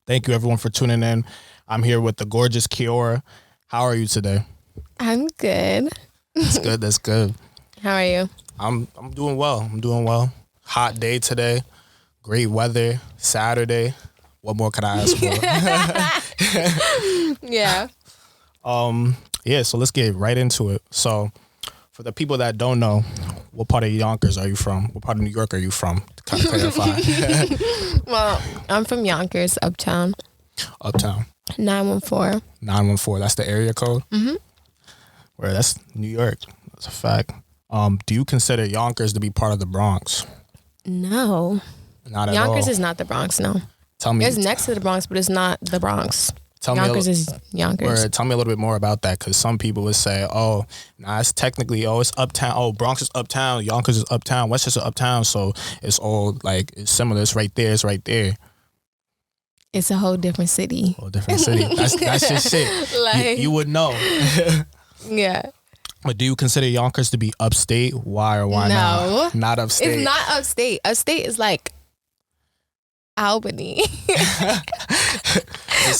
Thank you, everyone, for tuning in. I'm here with the gorgeous KEORA. How are you today? I'm good. That's good. That's good. How are you? I'm doing well. I'm doing well. Hot day today. Great weather. Saturday. What more could I ask for? Yeah. Yeah, so let's get right into it. So for the people that don't know, what part of Yonkers are you from? What part of New York are you from? To kind of clarify. Well, I'm from Yonkers, Uptown. Uptown. 914. 914. That's the area code? Mm-hmm. Where that's New York. That's a fact. Do you consider Yonkers to be part of the Bronx? No. Not at Yonkers all. is not the Bronx, no. Tell me. It's next to the Bronx, but it's not the Bronx. Yonkers is Yonkers. Tell me a little bit more about that, because some people would say, oh, nah, it's technically, it's uptown. Oh, Bronx is uptown. Yonkers is uptown. Westchester uptown. So it's all like, it's similar. It's right there. It's right there. It's a whole different city. Whole different city. That's just shit. Like, you would know. Yeah. But do you consider Yonkers to be upstate? Why or why not? Not upstate. It's not upstate. Upstate is like Albany.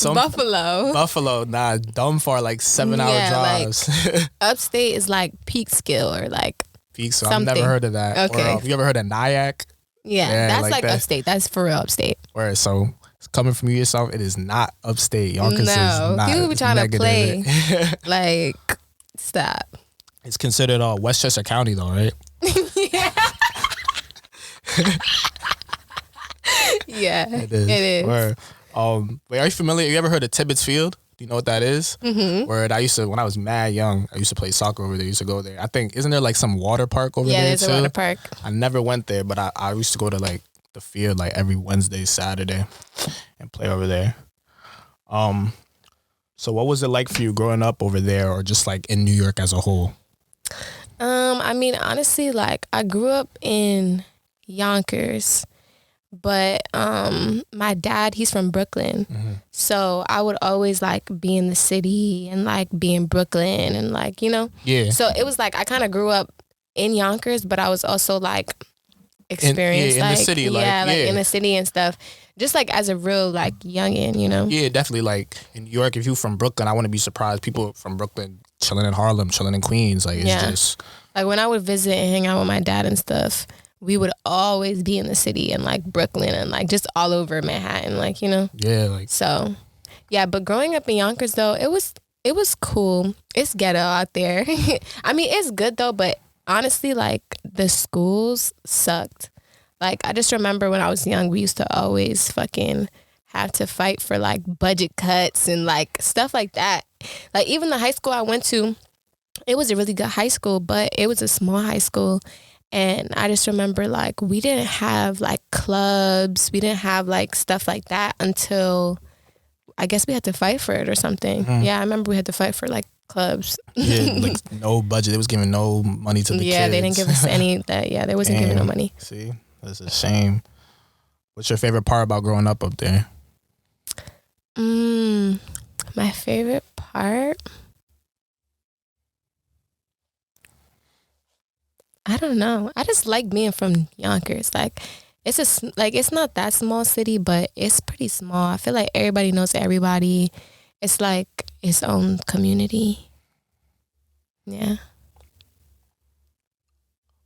Buffalo. Nah, dumb far, like 7-hour drives. Like, upstate is like Peekskill or like Peekskill. something. I've never heard of that. Okay. Or, have you ever heard of Nyack? Yeah, that's like that. upstate. That's for real upstate. Where so coming from you yourself, it is not upstate. Yonkers is not. People be trying negative. To play. Like, stop. It's considered Westchester County though, right? Yeah. Yeah, it is. Where, wait, are you familiar? You ever heard of Tibbetts Field? Do you know what that is? Mm-hmm. Where I used to, when I was mad young, I used to play soccer over there. I used to go there. I think, isn't there like some water park over there too? Yeah, there's a water park. I never went there, but I used to go to like the field like every Wednesday, Saturday and play over there. So what was it like for you growing up over there, or just like in New York as a whole? I mean, honestly, like I grew up in Yonkers, but my dad, he's from Brooklyn. Mm-hmm. So I would always like be in the city and like be in Brooklyn and like, you know. Yeah. So it was like I kind of grew up in Yonkers, but I was also like experienced in the city, in the city and stuff. Just like as a real like youngin, you know. Yeah, definitely. Like in New York, if you're from Brooklyn, I wouldn't be surprised. People from Brooklyn chilling in Harlem, chilling in Queens. Like, it's just like when I would visit and hang out with my dad and stuff, we would always be in the city and like Brooklyn and like just all over Manhattan, like, you know. Yeah, like so. Yeah, but growing up in Yonkers though, it was cool. It's ghetto out there. I mean, it's good though, but honestly, like the schools sucked. Like I just remember when I was young, we used to always fucking have to fight for like budget cuts and like stuff like that. Like even the high school I went to, it was a really good high school, but it was a small high school. And I just remember like we didn't have like clubs. We didn't have like stuff like that until I guess we had to fight for it or something. Mm-hmm. Yeah, I remember we had to fight for like clubs. Yeah, like no budget. They was giving no money to the kids. Yeah, they didn't give us any of that. Yeah, they wasn't giving no money. See, that's a shame. What's your favorite part about growing up there? My favorite part? I don't know. I just like being from Yonkers. Like it's not that small city, but it's pretty small. I feel like everybody knows everybody. It's like its own community. Yeah.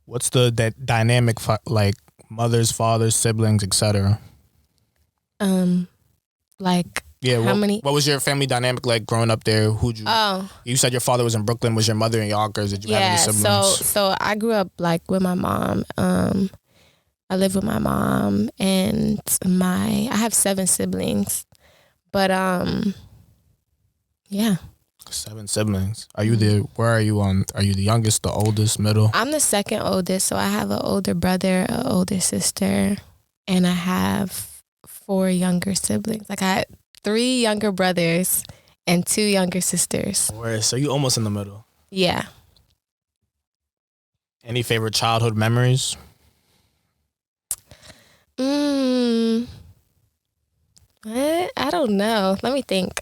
What's the dynamic like mothers, fathers, siblings, etc.? Like yeah. How many? What was your family dynamic like growing up there? Who'd you? Oh. You said your father was in Brooklyn. Was your mother in Yonkers? Did you have any siblings? So I grew up like with my mom. I live with my mom and I have 7 siblings, but yeah. 7 siblings. Are you where are you on? Are you the youngest, the oldest, middle? I'm the second oldest, so I have an older brother, an older sister, and I have 4 younger siblings. Like I had 3 younger brothers and 2 younger sisters. So you almost in the middle. Yeah. Any favorite childhood memories? I don't know. Let me think.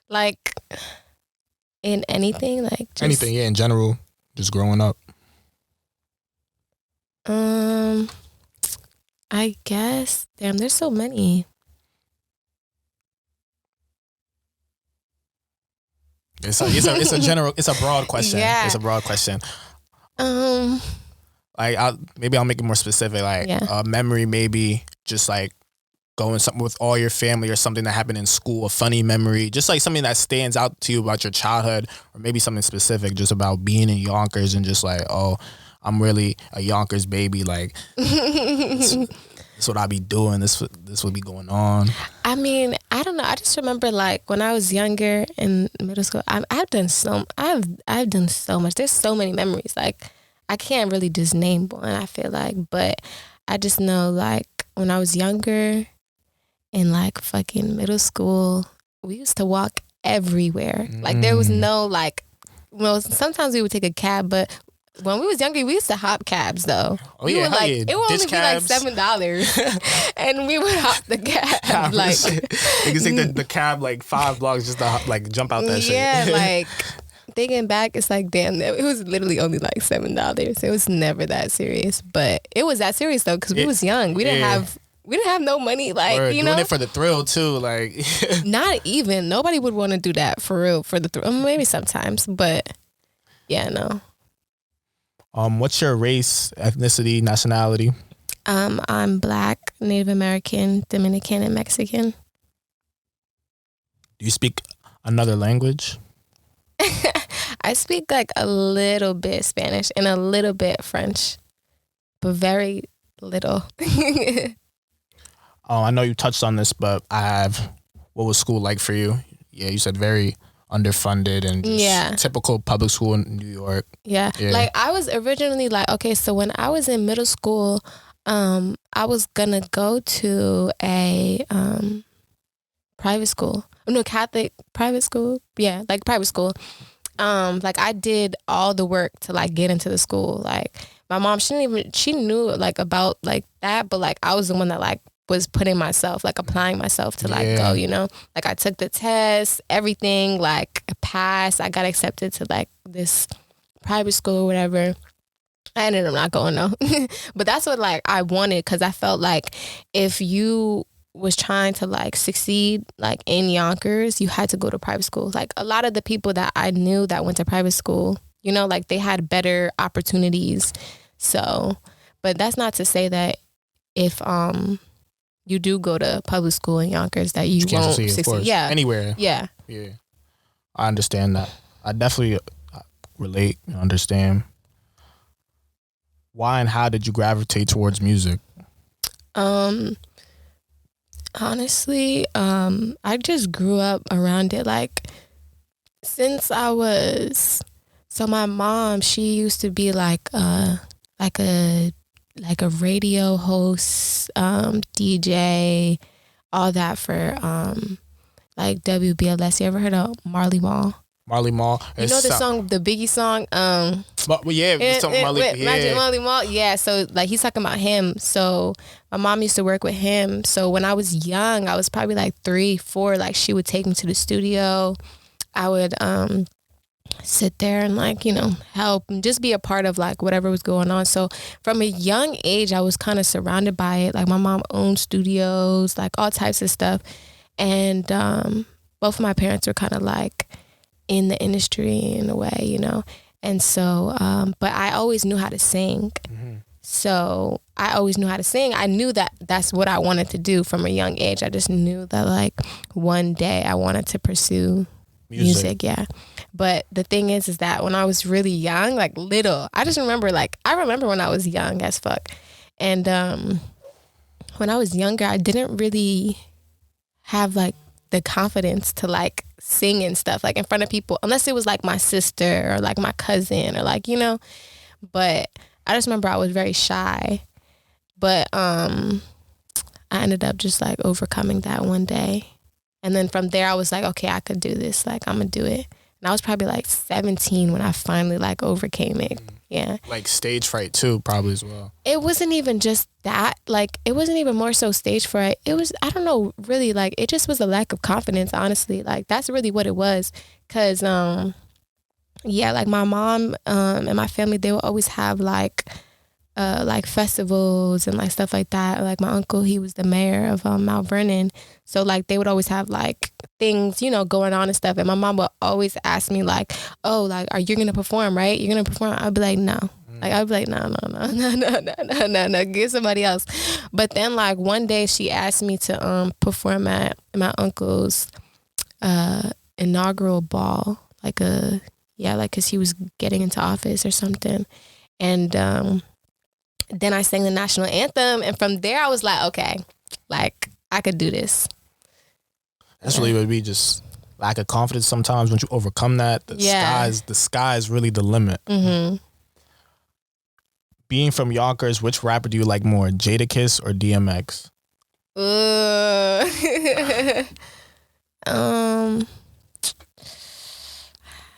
Like in anything, like just, anything, yeah, in general, just growing up. I guess. Damn, there's so many. It's a broad question. Yeah. It's a broad question. Like Maybe I'll make it more specific. Like a memory, maybe just like going something with all your family or something that happened in school, a funny memory, just like something that stands out to you about your childhood, or maybe something specific just about being in Yonkers and just like, oh, I'm really a Yonkers baby. Like, this what I be doing. This would be going on. I mean, I don't know. I just remember like when I was younger in middle school, I've done so much. There's so many memories. Like I can't really just name one, I feel like, but I just know like when I was younger in like fucking middle school, we used to walk everywhere. Like there was no like, well, sometimes we would take a cab, but when we was younger, we used to hop cabs though. Oh yeah, like yeah. it would only be like $7, and we would hop the cab. Like you can take the cab like 5 blocks just to like jump out that shit. Yeah, like thinking back, it's like damn, it was literally only like $7. It was never that serious, but it was that serious though because we was young. We didn't have no money. Like doing it for the thrill too. Like not even nobody would want to do that for real for the thrill. Maybe sometimes, but yeah, no. What's your race, ethnicity, nationality? I'm Black, Native American, Dominican, and Mexican. Do you speak another language? I speak like a little bit Spanish and a little bit French, but very little. I know you touched on this, but what was school like for you? Yeah, you said very underfunded and just typical public school in New York. Yeah. Like I was originally like, okay, so when I was in middle school, I was gonna go to a private school. No, Catholic private school. Yeah, like private school. Like I did all the work to like get into the school. Like my mom, she knew like about like that, but like I was the one that like was putting myself, like applying myself to like go, you know, like I took the test, everything, like passed. I got accepted to like this private school or whatever. I ended up not going though. But that's what like I wanted, because I felt like if you was trying to like succeed like in Yonkers, you had to go to private school. Like a lot of the people that I knew that went to private school, you know, like they had better opportunities. So, but that's not to say that if you do go to public school in Yonkers that you won't succeed. Yeah. Anywhere. Yeah. Yeah. I understand that. I definitely relate and understand. Why and how did you gravitate towards music? Honestly, I just grew up around it. Like since I was, so my mom, she used to be like a radio host, DJ, all that for like WBLS. You ever heard of Marley Marl? Marley Marl. You know the song, the Biggie song? Magic Marley Marl. Yeah, so like he's talking about him. So my mom used to work with him. So when I was young, I was probably like 3, 4, like she would take me to the studio. I would sit there and like, you know, help and just be a part of like whatever was going on. So from a young age, I was kind of surrounded by it. Like my mom owned studios, like all types of stuff. And both of my parents were kind of like in the industry in a way, you know. And so, but I always knew how to sing. Mm-hmm. So I always knew how to sing. I knew that that's what I wanted to do from a young age. I just knew that like one day I wanted to pursue music. Yeah. But the thing is that when I was really young, like little, I remember when I was young as fuck. And when I was younger, I didn't really have like the confidence to like sing and stuff like in front of people, unless it was like my sister or like my cousin or like, you know. But I just remember I was very shy. But I ended up just like overcoming that one day. And then from there I was like, okay, I could do this. Like I'm gonna do it. And I was probably like 17 when I finally like overcame it. Yeah. Like stage fright too, probably as well. It wasn't even just that. Like it wasn't even more so stage fright. It was, I don't know, really, like it just was a lack of confidence, honestly. Like that's really what it was. Cause yeah, like my mom and my family, they would always have like festivals and like stuff like that. Like my uncle, he was the mayor of Mount Vernon. So like they would always have like things, you know, going on and stuff. And my mom would always ask me like, oh, like, are you going to perform, right? You're going to perform? I'd be like, no. Like, I'd be like, no, get somebody else. But then like one day she asked me to perform at my uncle's inaugural ball, like because he was getting into office or something. And then I sang the national anthem. And from there I was like, okay, like I could do this. That's really would be just lack of confidence sometimes. Once you overcome that, the sky is really the limit. Mm-hmm. Being from Yonkers, which rapper do you like more, Jadakiss or DMX?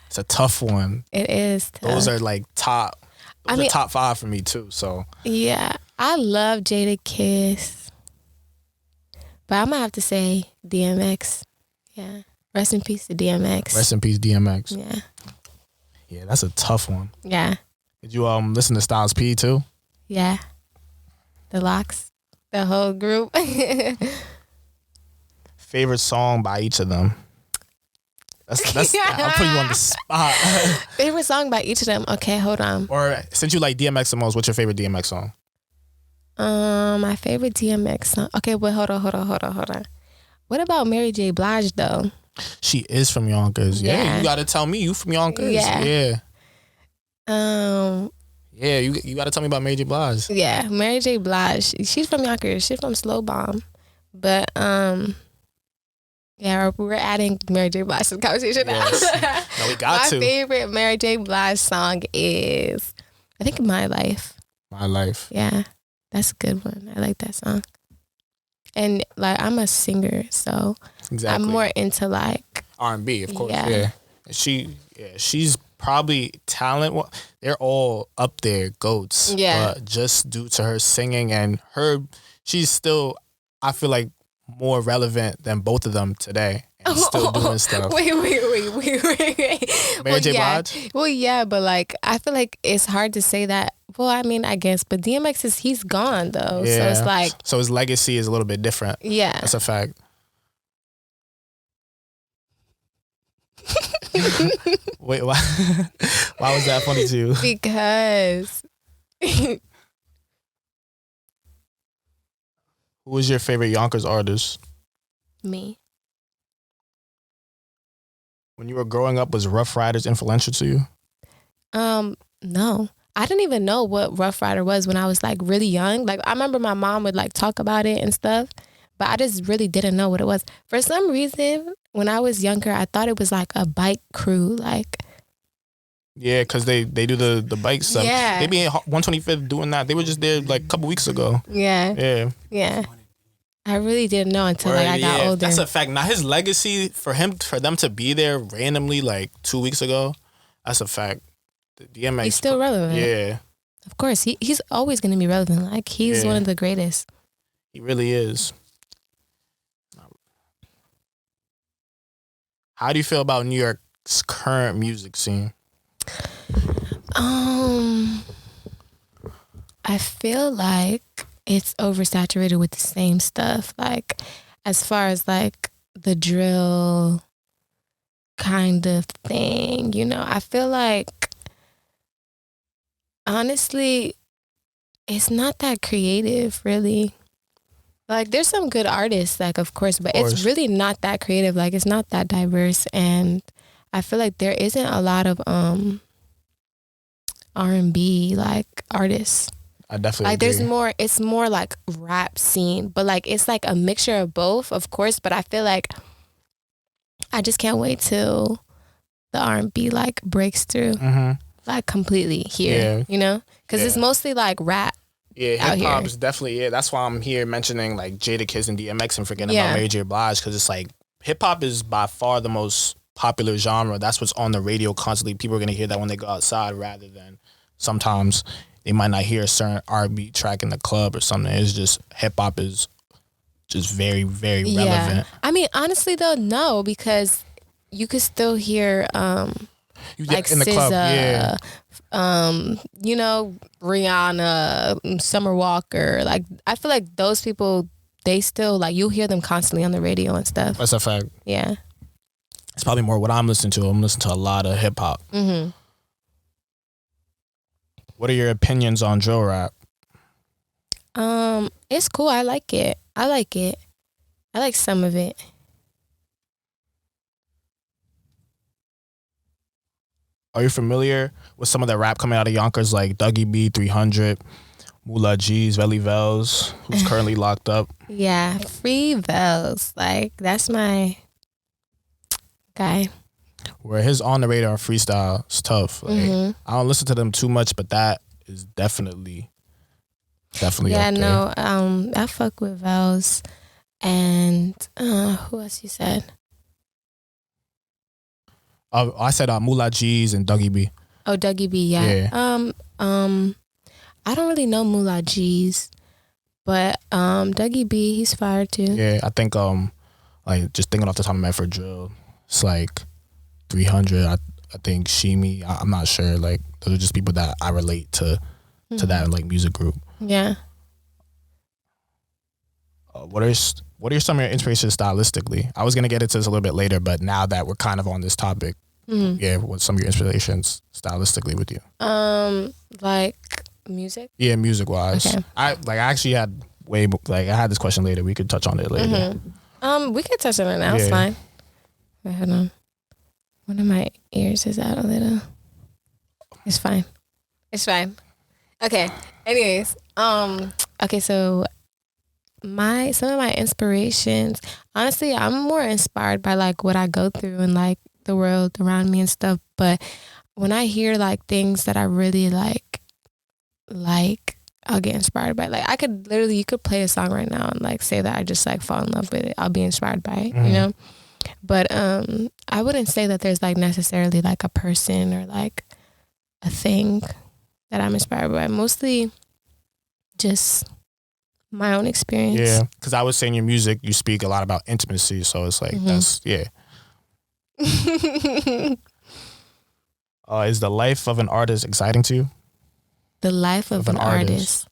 It's a tough one. It is tough. Those are like top. Those are top 5 for me too. So yeah, I love Jadakiss, but I'm gonna have to say DMX. Yeah, rest in peace to DMX. Rest in peace, DMX. Yeah. Yeah, that's a tough one. Yeah. Did you listen to Styles P too? Yeah. The Locks, the whole group. Favorite song by each of them? That's I'll put you on the spot. Favorite song by each of them? Okay, hold on. Or since you like DMX the most, what's your favorite DMX song? My favorite DMX song. Okay, but hold on. What about Mary J. Blige though? She is from Yonkers. Yeah, you gotta tell me you from Yonkers. Yeah. Yeah, you gotta tell me about Mary J. Blige. Yeah, Mary J. Blige. She's from Yonkers. She's from Slow Bomb. But yeah, we're adding Mary J. Blige to the conversation now. Yes. No, we got My favorite Mary J. Blige song is, I think, My Life. My Life. Yeah, that's a good one. I like that song. And like, I'm a singer, so I'm more into like R&B, of course. Yeah. She's probably talent. They're all up there, goats. Yeah. But just due to her singing and she's still, I feel like, more relevant than both of them today. And still doing stuff. Wait. Mary J. Blige? Well, yeah, but like, I feel like it's hard to say that. Well, I mean, I guess, but DMX he's gone though. Yeah. So it's like. So his legacy is a little bit different. Yeah. That's a fact. Wait, why was that funny to you? Because. Who was your favorite Yonkers artist? Me. When you were growing up, was Rough Riders influential to you? No. I didn't even know what Rough Rider was when I was like really young. Like I remember my mom would like talk about it and stuff, but I just really didn't know what it was. For some reason, when I was younger, I thought it was like a bike crew, like. Yeah, because they do the bike stuff. Yeah. They be in 125th doing that. They were just there like a couple weeks ago. Yeah. Yeah. I really didn't know until like I got older. That's a fact. Now his legacy for them to be there randomly like 2 weeks ago, that's a fact. The DMX, he's still relevant. Yeah. Of course, he's always going to be relevant. Like he's one of the greatest. He really is. How do you feel about New York's current music scene? I feel like it's oversaturated with the same stuff. Like, as far as like the drill kind of thing, you know, I feel like, honestly, it's not that creative, really. Like, there's some good artists, like, of course, but it's really not that creative. Like, it's not that diverse. And I feel like there isn't a lot of R&B, like, artists. I definitely like agree. It's more like rap scene, but like it's like a mixture of both, of course, but I feel like I just can't wait till the R&B like breaks through like completely here, you know, because it's mostly like rap. Yeah, hip hop is definitely that's why I'm here mentioning like Jadakiss and DMX and forgetting about Mary J. Blige, because it's like hip hop is by far the most popular genre. That's what's on the radio constantly. People are gonna hear that when they go outside, rather than sometimes they might not hear a certain R&B track in the club or something. It's just hip hop is just very, very relevant. I mean, honestly though, no, because you could still hear like in the SZA, club, you know, Rihanna, Summer Walker. Like I feel like those people, they still like you'll hear them constantly on the radio and stuff. That's a fact. Yeah. It's probably more what I'm listening to. I'm listening to a lot of hip hop. Mm-hmm. What are your opinions on drill rap? It's cool. I like it. I like some of it. Are you familiar with some of the rap coming out of Yonkers, like Dougie B, 300, Moolah G's, Velly Vels, who's currently locked up? Yeah, Free Vels. Like, that's my guy. Where his on the radar freestyle is tough. Like, I don't listen to them too much, but that is definitely yeah, up there. no, I fuck with Vels. And who else you said? I said Moolah G's and Dougie B. Oh, Dougie B, yeah. I don't really know Moolah G's, but Dougie B, he's fire too. Yeah, I think like just thinking off the top of my head for drill, it's like 300. I think Shimi. I'm not sure. Like those are just people that I relate to that like music group. Yeah. What are some of your inspirations stylistically? I was gonna get into this a little bit later, but now that we're kind of on this topic, what's some of your inspirations stylistically with you? Like music. Yeah, music wise. Okay. I actually had I had this question later. We could touch on it later. We could touch on it now. It's fine. Wait, hold on. One of my ears is out a little. It's fine. It's fine. Okay. Anyways, okay, so some of my inspirations, honestly, I'm more inspired by like what I go through and like the world around me and stuff. But when I hear like things that I really like I'll get inspired by it. Like you could play a song right now and like say that I just like fall in love with it. I'll be inspired by it, you know? But I wouldn't say that there's like necessarily like a person or like a thing that I'm inspired by. Mostly just my own experience. Yeah, because I was saying your music, you speak a lot about intimacy, so it's like that's is the life of an artist exciting to you? The life of an artist.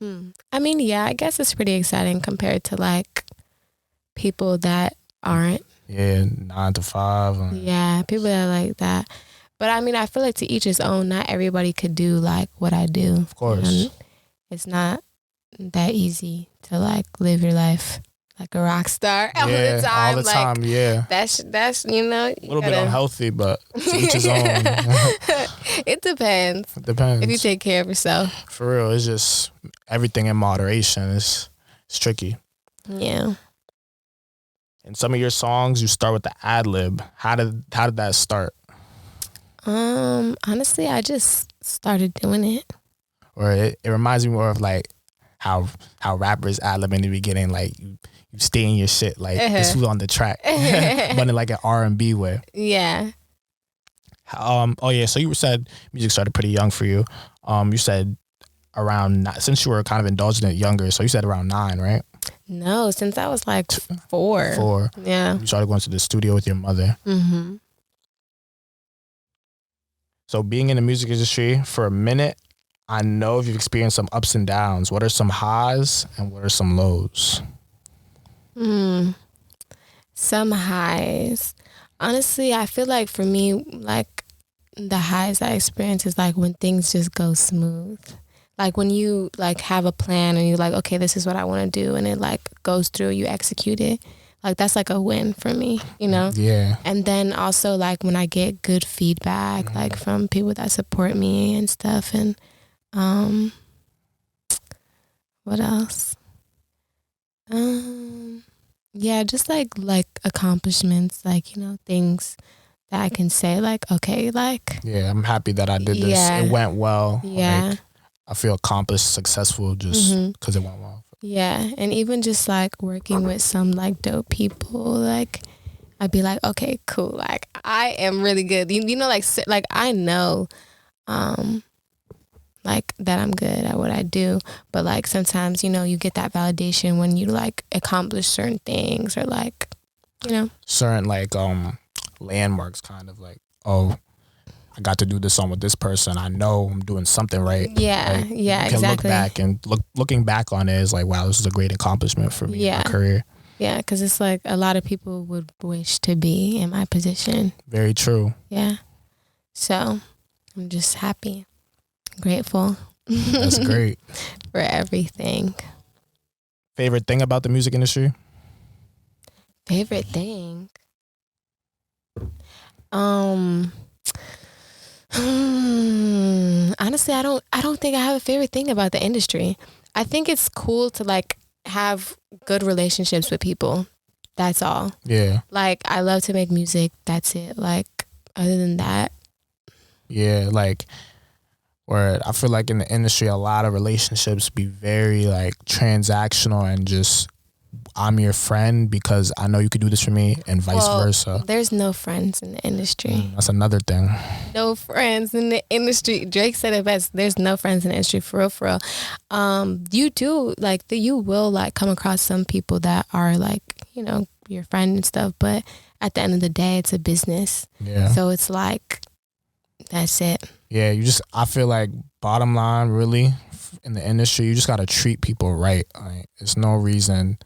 I mean, yeah, I guess it's pretty exciting compared to like people that aren't. Yeah, 9 to 5. Yeah, people that are like that. But I mean, I feel like to each his own. Not everybody could do like what I do. Of course. And it's not that easy to like live your life like a rock star all the time. All the time, yeah. That's you know. A little bit unhealthy, but to each his own. It depends. It depends. If you take care of yourself. For real, it's just everything in moderation. It's tricky. Yeah. In some of your songs, you start with the ad lib. How did that start? Honestly, I just started doing it. Or it reminds me more of like how rappers ad lib in the beginning, like you stay in your shit, like this was on the track, but in like an R&B way. Yeah. So you said music started pretty young for you. You said since you were kind of indulgent it younger, so you said around 9, right? No, since I was like 4. 4. Yeah. You started going to the studio with your mother. Mm-hmm. So being in the music industry for a minute, I know you've experienced some ups and downs. What are some highs and what are some lows? Some highs. Honestly, I feel like for me, like the highs I experience is like when things just go smooth. Like when you like have a plan and you're like, okay, this is what I want to do, and it like goes through, you execute it. Like that's like a win for me, you know? Yeah. And then also like when I get good feedback, like from people that support me and stuff. And what else? Yeah, just like accomplishments, like, you know, things that I can say like, okay, like. Yeah, I'm happy that I did this. Yeah. It went well. Yeah. Like, I feel accomplished, successful just because it went well. Yeah, and even just like working with some like dope people, like I'd be like, okay, cool, like I am really good. You know, like I know, like that I'm good at what I do, but like sometimes, you know, you get that validation when you like accomplish certain things or like, you know, certain like landmarks, kind of like, oh, I got to do this song with this person. I know I'm doing something right. Yeah, like, yeah, you can exactly. look back and looking back on it is like, wow, this is a great accomplishment for me in my career. Yeah, because it's like a lot of people would wish to be in my position. Very true. Yeah. So I'm just happy, grateful. That's great. For everything. Favorite thing about the music industry? Favorite thing? Honestly, I don't think I have a favorite thing about the industry. I think it's cool to like have good relationships with people. That's all. Yeah. Like, I love to make music. That's it. Like, other than that. Yeah, like, where I feel like in the industry, a lot of relationships be very like transactional and just, I'm your friend because I know you could do this for me, and vice versa. There's no friends in the industry. That's another thing. No friends in the industry. Drake said it best. There's no friends in the industry, for real, for real. You do, like, you will, like, come across some people that are, like, you know, your friend and stuff, but at the end of the day, it's a business. Yeah. So it's like, that's it. Yeah, I feel like bottom line, really, in the industry, you just got to treat people right. Like, there's no reason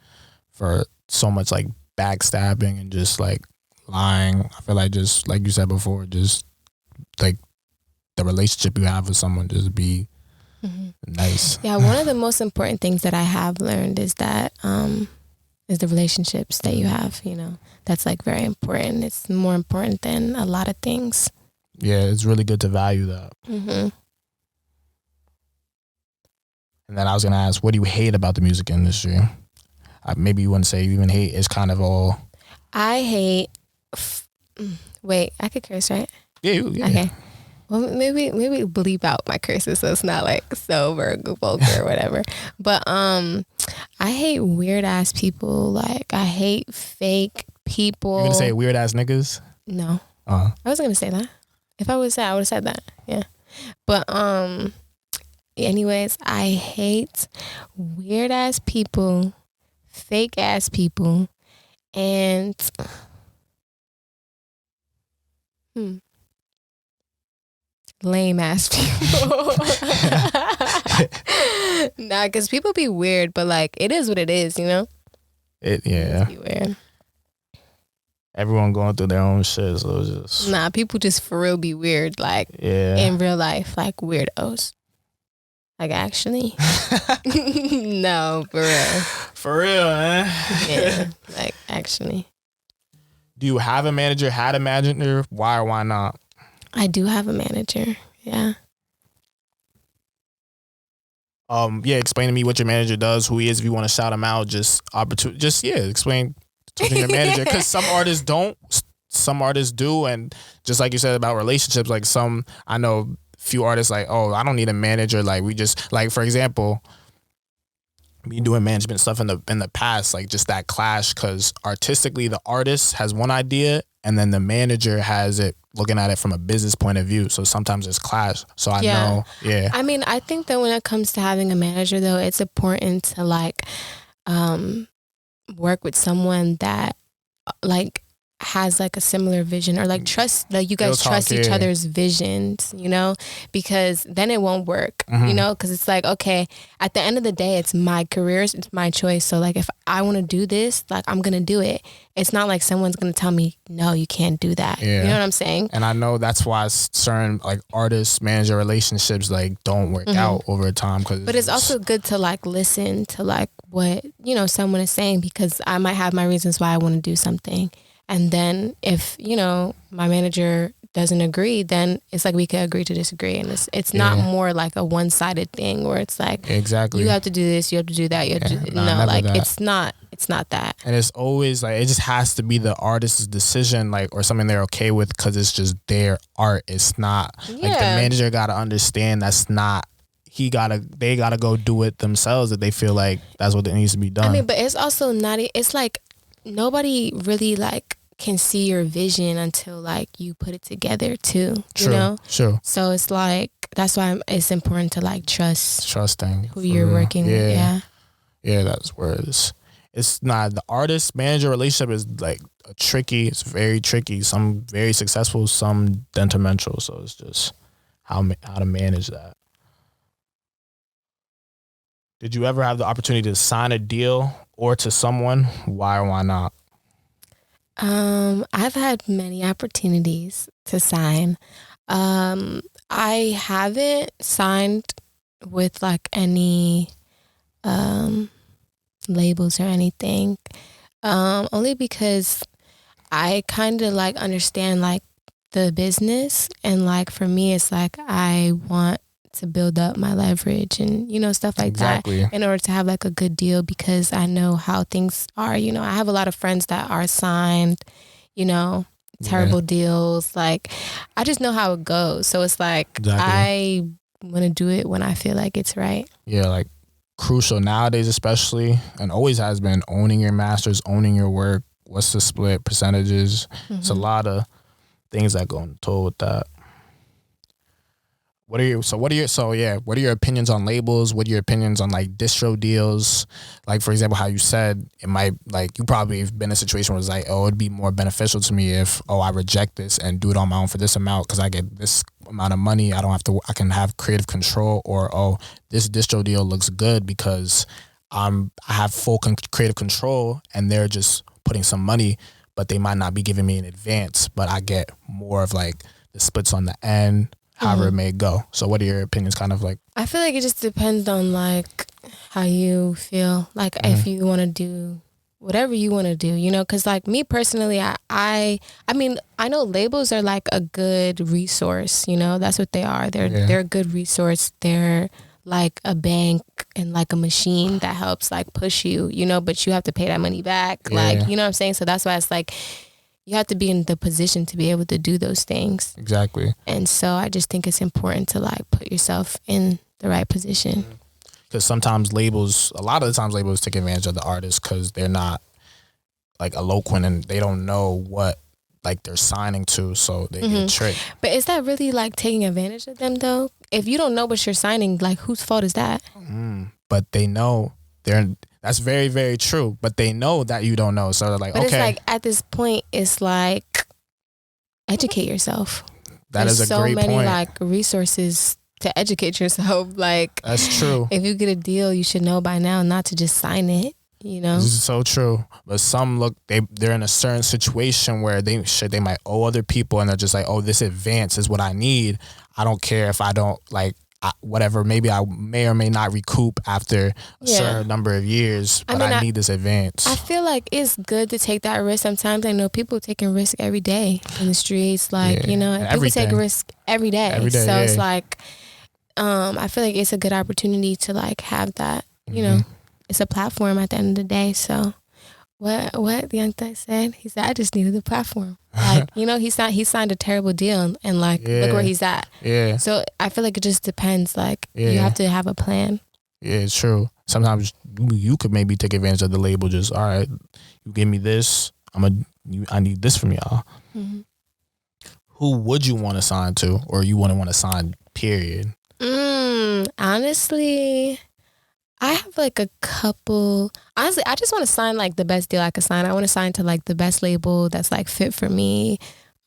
for so much like backstabbing and just like lying. I feel like, just like you said before, just like the relationship you have with someone, just be nice. Yeah, one of the most important things that I have learned is that is the relationships that you have, you know. That's like very important. It's more important than a lot of things. Yeah, it's really good to value that. Mm-hmm. And then I was gonna ask, what do you hate about the music industry? Maybe you wouldn't say you even hate. It's kind of all. I hate. Wait, I could curse, right? Yeah. Okay. Well, maybe bleep out my curses so it's not like so vulgar or whatever. But I hate weird ass people. Like, I hate fake people. You gonna say weird ass niggas? No. I wasn't gonna say that. If I would say, I would have said that. Yeah. But anyways, I hate weird ass people, fake ass people, and lame ass people. Nah, because people be weird, but like, it is what it is, you know? Yeah. Be weird. Everyone going through their own shit, so it's just... Nah, people just for real be weird, like, in real life, like weirdos. Like, actually. No, for real. For real, man. Yeah, like, actually. Do you have a manager, had a manager? Why or why not? I do have a manager, yeah. Yeah, explain to me what your manager does, who he is, if you want to shout him out, explain to your manager, because some artists don't, some artists do, and just like you said about relationships, like I know few artists like, oh, I don't need a manager, like we just, like for example, me doing management stuff in the past, like just that clash, because artistically the artist has one idea and then the manager has it looking at it from a business point of view, so sometimes it's clash. So I know. I mean, I think that when it comes to having a manager though, it's important to like work with someone that like has like a similar vision, or like trust, like you guys trust each other's visions, you know, because then it won't work, you know, because it's like, okay, at the end of the day, it's my career, it's my choice. So like, if I want to do this, like I'm going to do it. It's not like someone's going to tell me, no, you can't do that. You know what I'm saying? And I know that's why certain like artist manager relationships like don't work out over time. But it's also good to like listen to like what, you know, someone is saying, because I might have my reasons why I want to do something. And then if, you know, my manager doesn't agree, then it's like we could agree to disagree. And it's not more like a one-sided thing where it's like, exactly, you have to do this, you have to do that, you have to do like that. It's not that. And it's always like, it just has to be the artist's decision, like, or something they're okay with, because it's just their art. It's not like the manager got to understand that's not, they gotta go do it themselves if they feel like that's what needs to be done. I mean, but it's also not, it's like nobody really like can see your vision until like you put it together too. You know? Sure. So it's like, that's why it's important to like trusting who you're working with. Yeah, that's where it's not, the artist manager relationship is like it's very tricky. Some very successful, some detrimental. So it's just how to manage that. Did you ever have the opportunity to sign a deal or to someone? Why or why not? I've had many opportunities to sign. I haven't signed with like any labels or anything. Only because I kind of like understand like the business, and like for me it's like I want to build up my leverage and stuff like that in order to have like a good deal, because I know how things are. I have a lot of friends that are signed, terrible deals. Like I just know how it goes, so it's like I want to do it when I feel like it's right. Yeah, like crucial nowadays especially, and always has been, owning your masters, owning your work. What's the split percentages? It's a lot of things that go into total with that. What are your opinions on labels? What are your opinions on like distro deals? Like, for example, how you said it might, like, you probably have been in a situation where it's like, oh, it'd be more beneficial to me if, I reject this and do it on my own for this amount because I get this amount of money. I can have creative control. Or, this distro deal looks good because I have full creative control and they're just putting some money, but they might not be giving me in advance, but I get more of like the splits on the end, however it may go. So what are your opinions kind of like? I feel like it just depends on like how you feel, like if you want to do whatever you want to do, because like me personally, I mean, I know labels are like a good resource, that's what they are. They're a good resource. They're like a bank and like a machine that helps like push you, but you have to pay that money back. Like, you know what I'm saying? So that's why it's like, you have to be in the position to be able to do those things. Exactly. And so I just think it's important to like put yourself in the right position. Because sometimes a lot of the times labels take advantage of the artists because they're not like eloquent and they don't know what like they're signing to, so they get tricked. But is that really like taking advantage of them though? If you don't know what you're signing, like whose fault is that? But they know that's very, very true. But they know that you don't know, so they're like, but okay. It's like at this point, it's like educate yourself. There's a great point. So many like resources to educate yourself. Like that's true. If you get a deal, you should know by now not to just sign it. This is so true. But some they're in a certain situation where they might owe other people, and they're just like, oh, this advance is what I need. I don't care if I don't like whatever. Maybe I may or may not recoup after a certain number of years, but I need this advance. I feel like it's good to take that risk sometimes. I know people taking risk every day in the streets, like people take risk every day. So it's like I feel like it's a good opportunity to like have that, it's a platform at the end of the day. So what the young guy said, he said, I just needed the platform. Like, he signed a terrible deal and like, look where he's at. Yeah. So I feel like it just depends. Like you have to have a plan. Yeah, it's true. Sometimes you could maybe take advantage of the label. Just, all right, you give me this. I need this from y'all. Who would you want to sign to, or you wouldn't want to sign, period? Honestly, I have like a couple. Honestly, I just want to sign like the best deal I could sign. I want to sign to like the best label that's like fit for me.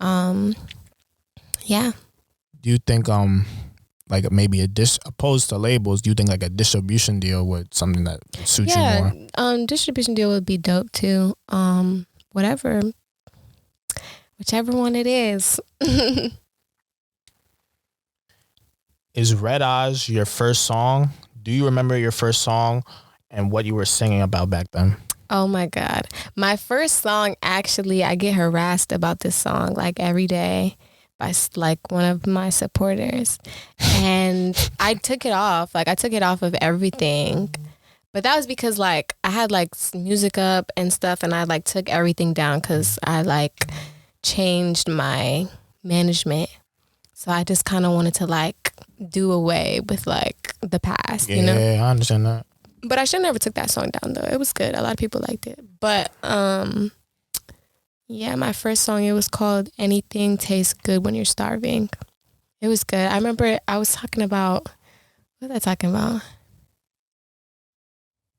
Yeah. Do you think like maybe opposed to labels, do you think like a distribution deal would something that would suit you more? Distribution deal would be dope too. Whichever one it is. Is Red Eyes your first song? Do you remember your first song and what you were singing about back then? Oh my God. My first song, actually, I get harassed about this song like every day by like one of my supporters. And I took it off. Like I took it off of everything. But that was because like I had like music up and stuff, and I like took everything down because I like changed my management. So I just kind of wanted to like do away with like the past, Yeah, I understand that. But I should never took that song down though. It was good. A lot of people liked it. But yeah, my first song, it was called Anything Tastes Good When You're Starving. It was good. I remember I was talking about, what was I talking about?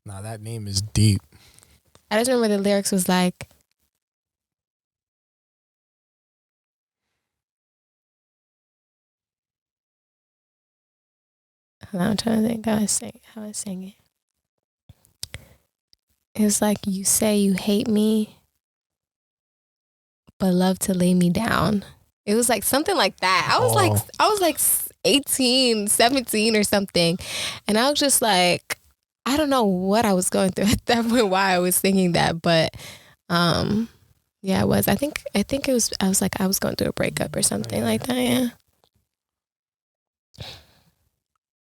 Nah, that name is deep. I just remember the lyrics was like, I'm trying to think how I sang it. It was like, you say you hate me, but love to lay me down. It was like something like that. I was like 18, 17 or something. And I was just like, I don't know what I was going through at that point, why I was thinking that. But yeah, it was. I think it was, I was like, I was going through a breakup or something like that, yeah.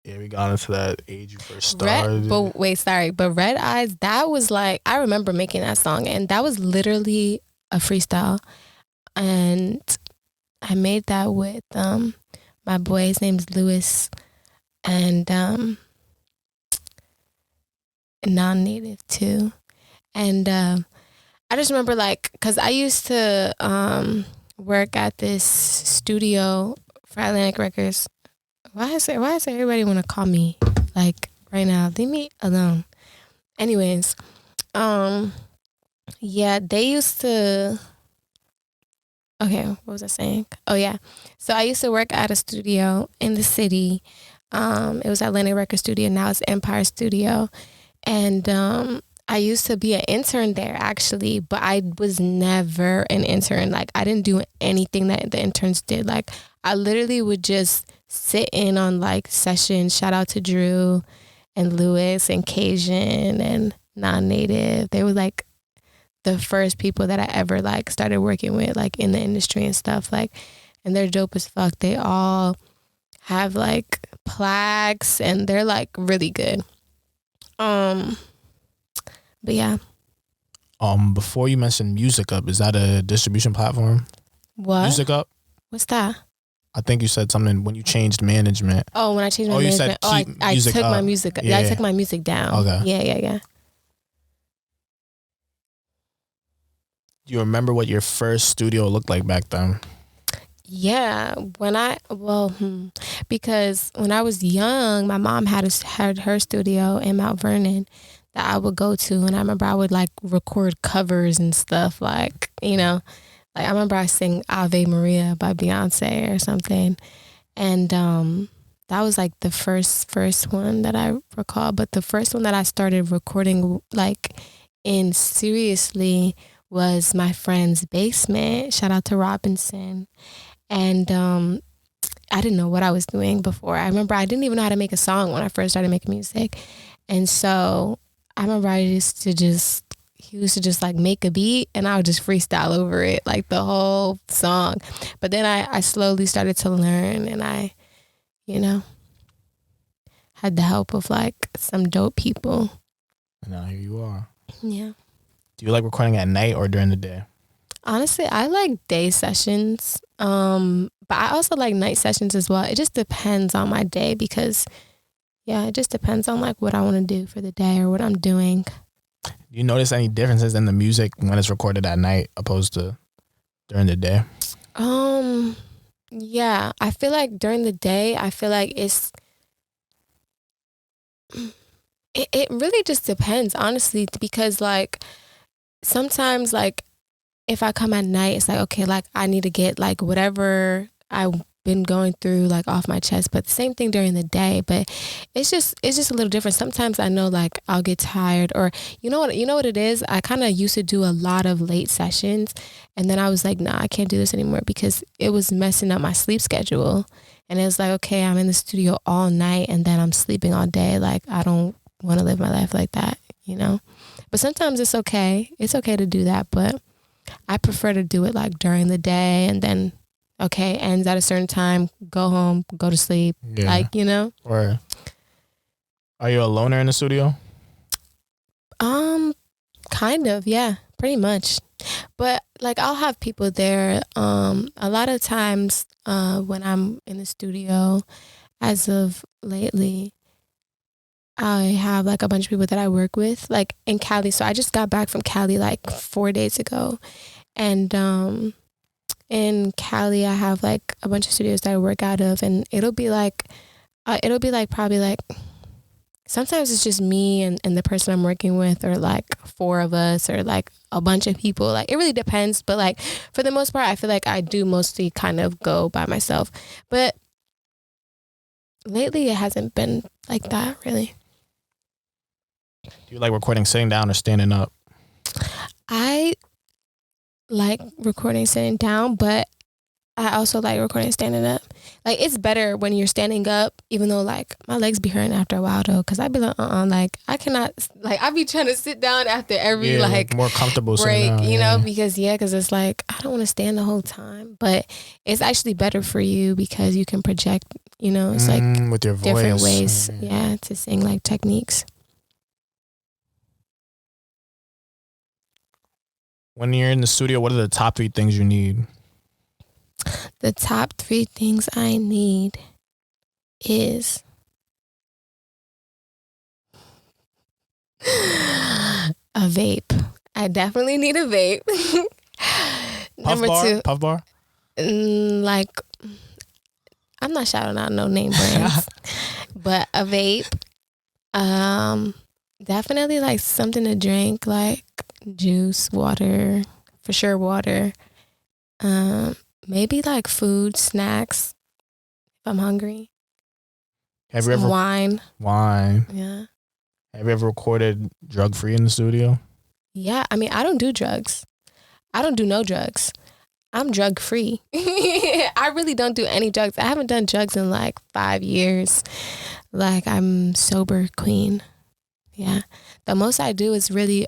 Yeah, we got into that age you first started. But Red Eyes, that was like, I remember making that song, and that was literally a freestyle. And I made that with my boy, his name's Lewis, and non-native too. And I just remember, like, because I used to work at this studio for Atlantic Records. Why is everybody want to call me like right now? Leave me alone. Anyways, yeah, they used to. Okay, what was I saying? Oh yeah, so I used to work at a studio in the city. It was Atlantic Records Studio. Now it's Empire Studio, and I used to be an intern there actually, but I was never an intern. Like, I didn't do anything that the interns did. Like, I literally would just sit in on like sessions. Shout out to Drew and Lewis and Cajun and non-native. They were like the first people that I ever like started working with, like in the industry and stuff. Like, and they're dope as fuck. They all have like plaques and they're like really good. But yeah. Before you mentioned Music Up, is that a distribution platform? What? Music Up? What's that? I think you said something when you changed management. Oh, when I changed my management. You said I took up. my music. Yeah, I took my music down. Okay. Yeah. Do you remember what your first studio looked like back then? Yeah, because when I was young, my mom had her studio in Mount Vernon that I would go to, and I remember I would like record covers and stuff, like, you know, like I remember I sang Ave Maria by Beyonce or something, and that was like the first one that I recall. But the first one that I started recording like in seriously was my friend's basement. Shout out to Robinson. And I didn't know what I was doing before. I remember I didn't even know how to make a song when I first started making music. And so I remember he used to just like make a beat and I would just freestyle over it, like the whole song. But then I slowly started to learn, and I, you know, had the help of like some dope people. And now here you are. Yeah. Do you like recording at night or during the day? Honestly, I like day sessions, but I also like night sessions as well. It just depends on my day because, yeah, it just depends on like what I want to do for the day or what I'm doing. Do you notice any differences in the music when it's recorded at night opposed to during the day? Yeah, I feel like during the day, I feel like it really just depends, honestly, because like sometimes like if I come at night, it's like, okay, like I need to get like whatever I've been going through like off my chest, but the same thing during the day. But it's just a little different. Sometimes I know like I'll get tired, or you know what it is? I kind of used to do a lot of late sessions, and then I was like, nah, I can't do this anymore because it was messing up my sleep schedule. And it was like, okay, I'm in the studio all night and then I'm sleeping all day. Like, I don't want to live my life like that, you know? But sometimes it's okay. It's okay to do that, but I prefer to do it like during the day and then, okay, ends at a certain time, go home, go to sleep. Yeah. Like, you know? Or are you a loner in the studio? Kind of, yeah, pretty much. But like I'll have people there. A lot of times when I'm in the studio, as of lately, I have like a bunch of people that I work with, like in Cali. So I just got back from Cali like 4 days ago. And in Cali, I have like a bunch of studios that I work out of, and it'll be like probably like, sometimes it's just me and the person I'm working with, or like 4 of us, or like a bunch of people. Like it really depends. But like for the most part, I feel like I do mostly kind of go by myself. But lately it hasn't been like that really. Do you like recording sitting down or standing up? I like recording sitting down, but I also like recording standing up. Like, it's better when you're standing up, even though, like, my legs be hurting after a while, though, because I be like, like, I cannot, like, I be trying to sit down after every, like, more comfortable break, down, you know, because it's like, I don't want to stand the whole time, but it's actually better for you because you can project, it's like with your voice. Different ways, to sing, like, techniques. When you're in the studio, what are the top 3 things you need? The top 3 things I need is a vape. I definitely need a vape. Number 2, Puff bar? Like, I'm not shouting out no name brands, but a vape. Definitely like something to drink, like juice, water, for sure water. Maybe like food, snacks, if I'm hungry. Have you ever wine? Yeah. Have you ever recorded drug-free in the studio? Yeah, I mean, I don't do drugs. I don't do no drugs. I'm drug-free. I really don't do any drugs. I haven't done drugs in like 5 years. Like, I'm sober queen. Yeah. The most I do is really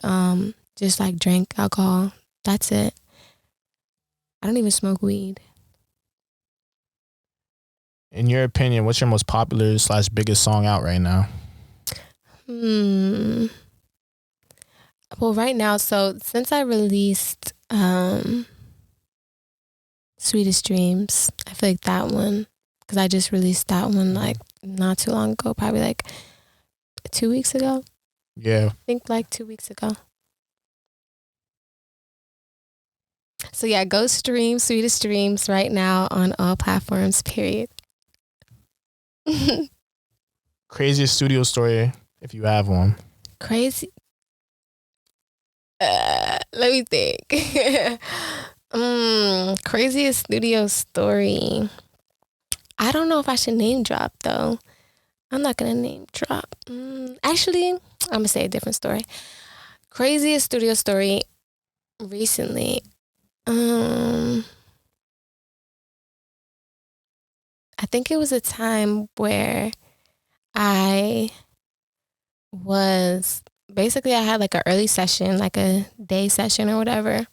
just like drink alcohol. That's it. I don't even smoke weed. In your opinion, what's your most popular / biggest song out right now? Well, right now, so since I released Sweetest Dreams, I feel like that one, because I just released that one like not too long ago, probably like 2 weeks ago. Yeah. I think like 2 weeks ago. So yeah, go stream Sweetest Dreams right now on all platforms, period. Craziest studio story, if you have one. Crazy. Let me think. Craziest studio story. I don't know if I should name drop though. I'm not gonna name drop. Actually, I'm gonna say a different story. Craziest studio story recently. I think it was a time where I had like an early session, like a day session or whatever.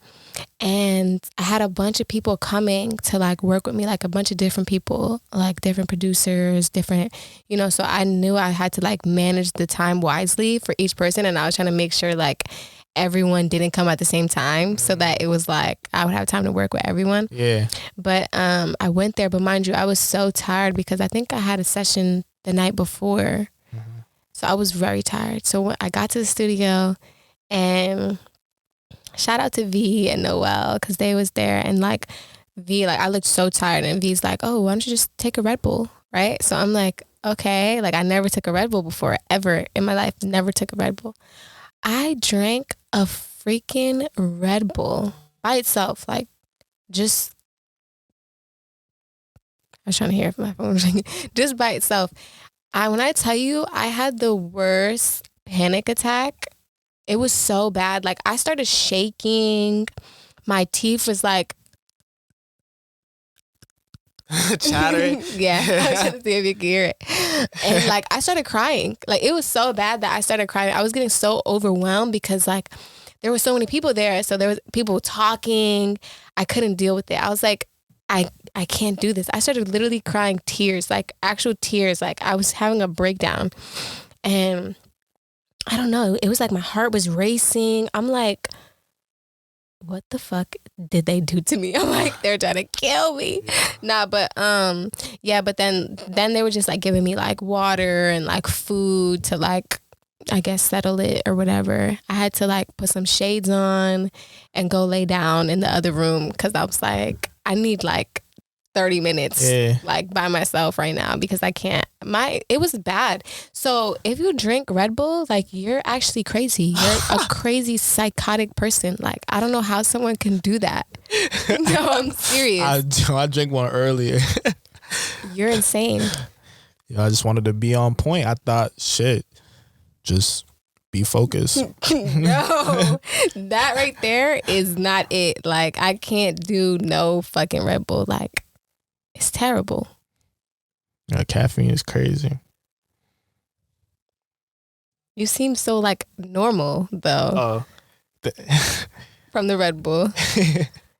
And I had a bunch of people coming to like work with me, like a bunch of different people, like different producers, different, so I knew I had to like manage the time wisely for each person. And I was trying to make sure like everyone didn't come at the same time so that it was like I would have time to work with everyone. Yeah. But I went there, but mind you, I was so tired because I think I had a session the night before. Mm-hmm. So I was very tired. So when I got to the studio, and shout out to V and Noel because they was there, and like V, like I looked so tired, and V's like, oh, why don't you just take a Red Bull, right? So I'm like, okay, like I never took a Red Bull before, ever in my life, never took a Red Bull. I drank a freaking Red Bull by itself, like just, I was trying to hear if my phone was ringing, just by itself. When I tell you, I had the worst panic attack. It was so bad. Like I started shaking. My teeth was like chattering. Yeah, I was trying to see if you could hear it. And like I started crying. Like it was so bad that I started crying. I was getting so overwhelmed because like there were so many people there. So there was people talking. I couldn't deal with it. I was like, I can't do this. I started literally crying tears, like actual tears. Like I was having a breakdown. And I don't know. It was like my heart was racing. I'm like, what the fuck did they do to me? I'm like, they're trying to kill me. Nah, but yeah, but then they were just like giving me like water and like food to like, I guess, settle it or whatever. I had to like put some shades on and go lay down in the other room because I was like, I need like 30 minutes like by myself right now because I can't. It was bad. So if you drink Red Bull, like you're actually crazy. You're a crazy psychotic person. Like I don't know how someone can do that. No, I'm serious. I drank one earlier. You're insane. Yeah, I just wanted to be on point. I thought, shit, just be focused. No, that right there is not it. Like, I can't do no fucking Red Bull. Like, it's terrible. Yeah, caffeine is crazy. You seem so like normal though. From the Red Bull.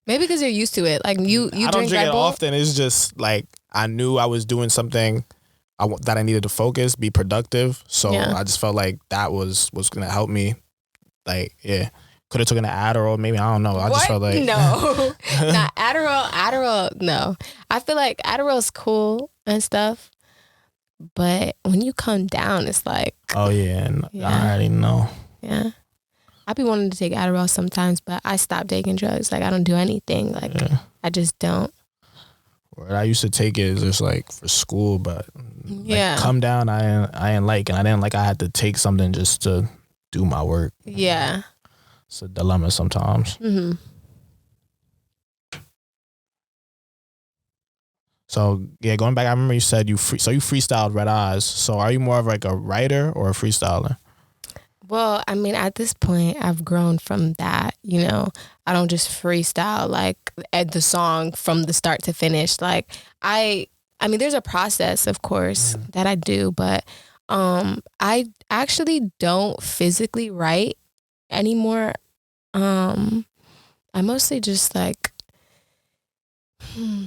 Maybe because you're used to it. Like you I don't drink it often. It's just like I knew I was doing something that I needed to focus, be productive. So I just felt like that was gonna help me. Like, yeah. Could have taken an Adderall, maybe. I don't know. I just felt like no. Not Adderall, no. I feel like Adderall's cool and stuff. But when you come down, it's like, oh yeah, I already know. Yeah. I be wanting to take Adderall sometimes, but I stopped taking drugs. Like, I don't do anything. Like, I just don't. What I used to take it is just like for school, but like, come down, I ain't like, and I didn't like I had to take something just to do my work. Yeah. It's a dilemma sometimes. Mm-hmm. So yeah, going back, I remember you said you freestyled Red Eyes. So are you more of like a writer or a freestyler? Well, I mean, at this point, I've grown from that. You know, I don't just freestyle like at the song from the start to finish. Like I mean, there's a process, of course, that I do, but I actually don't physically write anymore. I mostly just like. How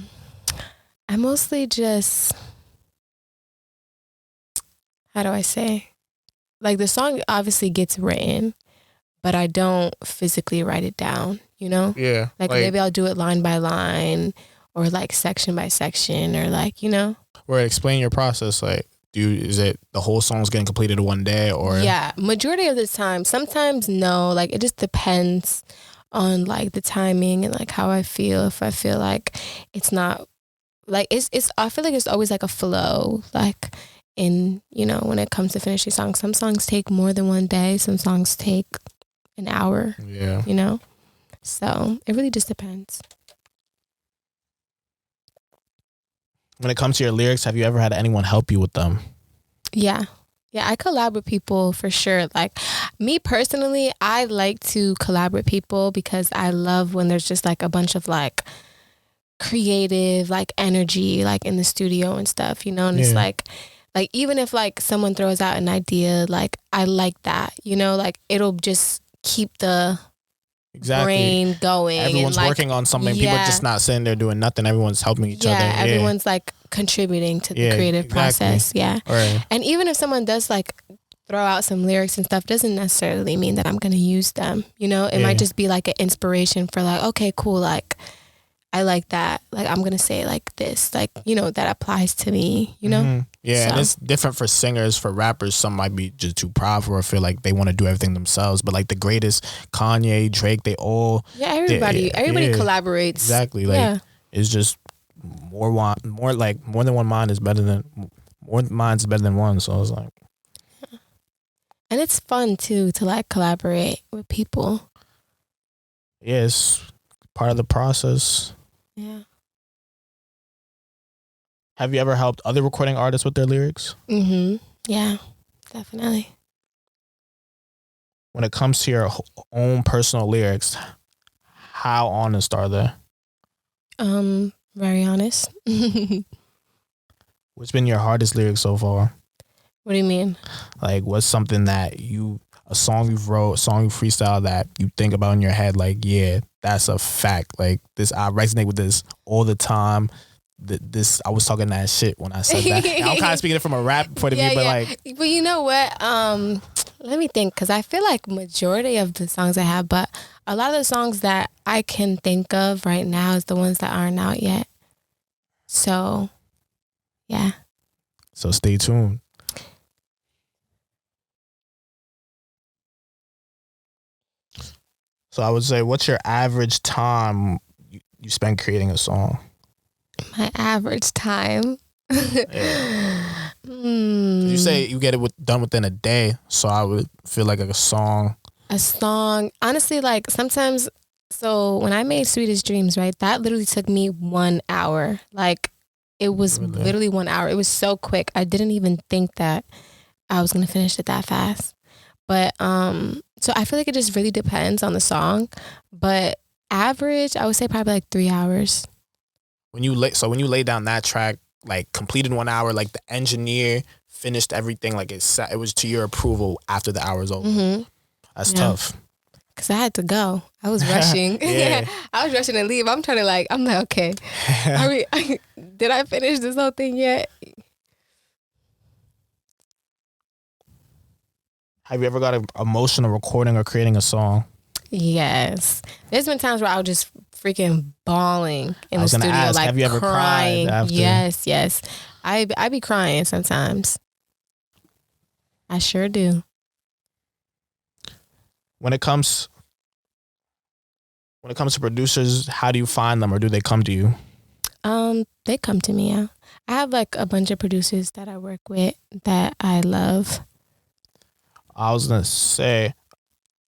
do I say? Like, the song obviously gets written, but I don't physically write it down, you know? Yeah. Like maybe I'll do it line by line or like section by section or like, you know? Or explain your process. Like, is it the whole song's getting completed in one day or? Yeah, majority of the time. Sometimes no, like it just depends on like the timing and like how I feel. If I feel like it's not like it's I feel like it's always like a flow, like in, you know, when it comes to finishing songs. Some songs take more than one day, some songs take an hour. Yeah. You know? So it really just depends. When it comes to your lyrics, have you ever had anyone help you with them? Yeah. Yeah, I collab with people for sure. Like, me personally, I like to collab with people because I love when there's just like a bunch of like creative like energy like in the studio and stuff, you know? And it's like even if like someone throws out an idea, like I like that, you know? Like it'll just keep the brain going. Everyone's and, like, working on something. People just not sitting there doing nothing. Everyone's helping each other. Yeah, everyone's like contributing to the creative process. Yeah. Right. And even if someone does like throw out some lyrics and stuff, doesn't necessarily mean that I'm going to use them. You know, it might just be like an inspiration for like, okay, cool. Like, I like that. Like, I'm going to say like this, like, you know, that applies to me, you know? Mm-hmm. Yeah. So. And it's different for singers, for rappers. Some might be just too proud or feel like they want to do everything themselves. But like the greatest, Kanye, Drake, they all. Yeah. Everybody collaborates. Exactly. Like, it's just more than one mind is better than more minds is better than one. So it's like. And it's fun too to like collaborate with people. Yeah, it's part of the process. Yeah. Have you ever helped other recording artists with their lyrics? Mm-hmm. Yeah, definitely. When it comes to your own personal lyrics, how honest are they? Very honest. What's been your hardest lyric so far? What do you mean? Like, what's something that a song you've wrote, a song you freestyle that you think about in your head, like, yeah, that's a fact. Like, this, I resonate with this all the time. This, I was talking that shit when I said that. I'm kind of speaking it from a rap point of view, but like. But you know what? Let me think, because I feel like majority of the songs I have, but a lot of the songs that I can think of right now is the ones that aren't out yet. So, yeah. So stay tuned. So I would say, what's your average time you spend creating a song? My average time? You say you get it done within a day, so I would feel like a song. A song, honestly, like sometimes. So when I made Sweetest Dreams, right, that literally took me 1 hour. Like it was literally 1 hour. It was so quick. I didn't even think that I was gonna finish it that fast. But so I feel like it just really depends on the song. But average, I would say probably like 3 hours. When you lay down that track, like completed 1 hour, like the engineer finished everything, like it was to your approval after the hour's over. Mm-hmm. That's tough. Cause I had to go. I was rushing. I was rushing to leave. I'm like, okay. Did I finish this whole thing yet? Have you ever got an emotional recording or creating a song? Yes. There's been times where I was just freaking bawling in the studio, ask, like have you ever crying. Cried after? Yes. I be crying sometimes. I sure do. When it comes to producers, how do you find them, or do they come to you? They come to me. Yeah. I have like a bunch of producers that I work with that I love. I was gonna say,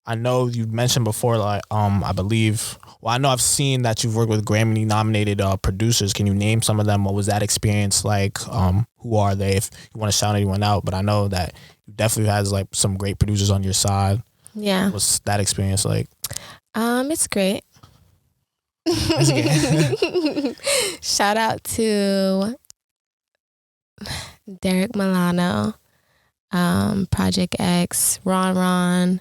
I know you mentioned before, like I believe. Well, I know I've seen that you've worked with Grammy nominated producers. Can you name some of them? What was that experience like? Who are they? If you want to shout anyone out, but I know that you definitely has like some great producers on your side. Yeah. What's that experience like? It's great. Shout out to Derek Milano, Project X, Ron.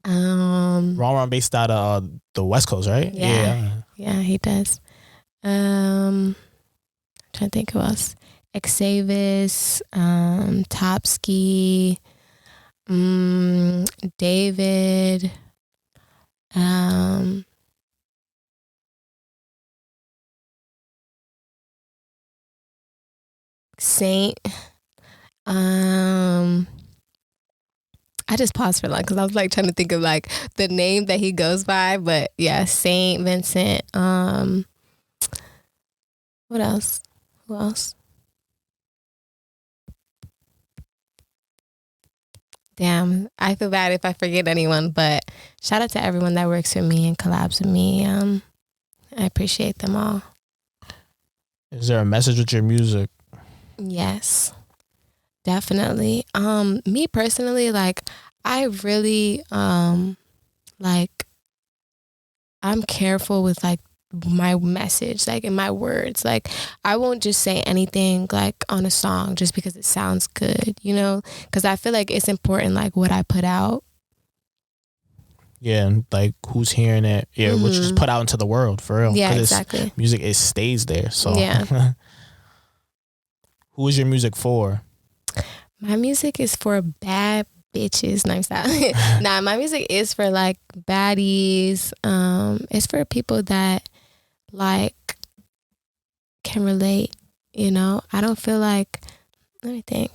Ron based out of the West Coast, right? Yeah, he does. Trying to think who else. Xavis, Topski, David, Saint. I just paused for long because I was like trying to think of like the name that he goes by, but yeah, Saint Vincent. What else? Who else? Damn, I feel bad if I forget anyone, but shout out to everyone that works with me and collabs with me. I appreciate them all. Is there a message with your music? Yes, definitely. Me personally, like I really like I'm careful with like my message, like in my words. Like I won't just say anything like on a song just because it sounds good, you know? Because I feel like it's important, like what I put out. Yeah, and like who's hearing it? Yeah, which is put out into the world for real. Yeah, exactly. Music, it stays there. So yeah. Who is your music for? My music is for bad bitches. No, stop. Nah, my music is for like baddies. It's for people that like can relate, you know? I don't feel like, let me think.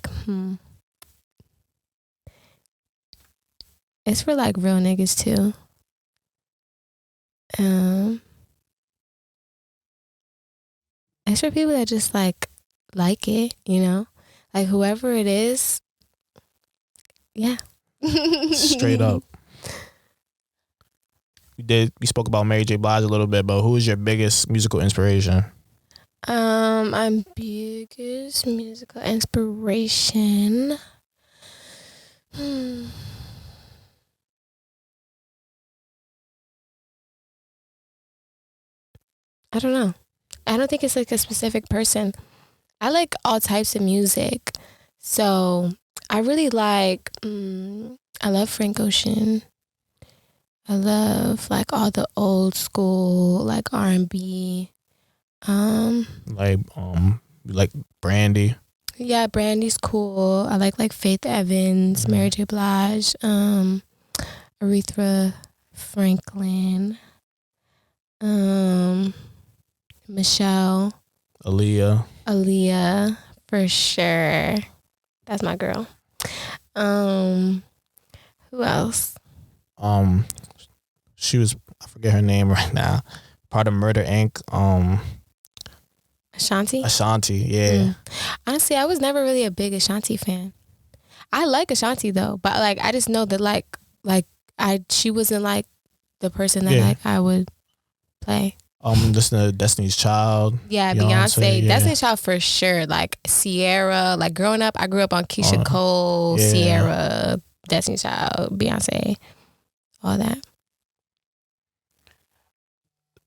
It's for like real niggas too. It's for people that just like it, you know? Like whoever it is. Yeah. Straight up. We spoke about Mary J. Blige a little bit, but who is your biggest musical inspiration? My biggest musical inspiration. I don't know. I don't think it's like a specific person. I like all types of music. So I really like, I love Frank Ocean. I love like all the old school, like R&B. Like Brandy. Yeah, Brandy's cool. I like Faith Evans, Mary J. Blige, Aretha Franklin, Michelle. Aaliyah, for sure. That's my girl. Who else? She was, I forget her name right now. Part of Murder Inc. Ashanti, yeah. Honestly, I was never really a big Ashanti fan. I like Ashanti though, but like I just know that she wasn't like the person that like I would play. Listen to Destiny's Child. Yeah, Beyonce. Yeah. Destiny's Child for sure. Like Sierra. Like growing up, I grew up on Keisha Cole, Sierra, Destiny's Child, Beyonce, all that.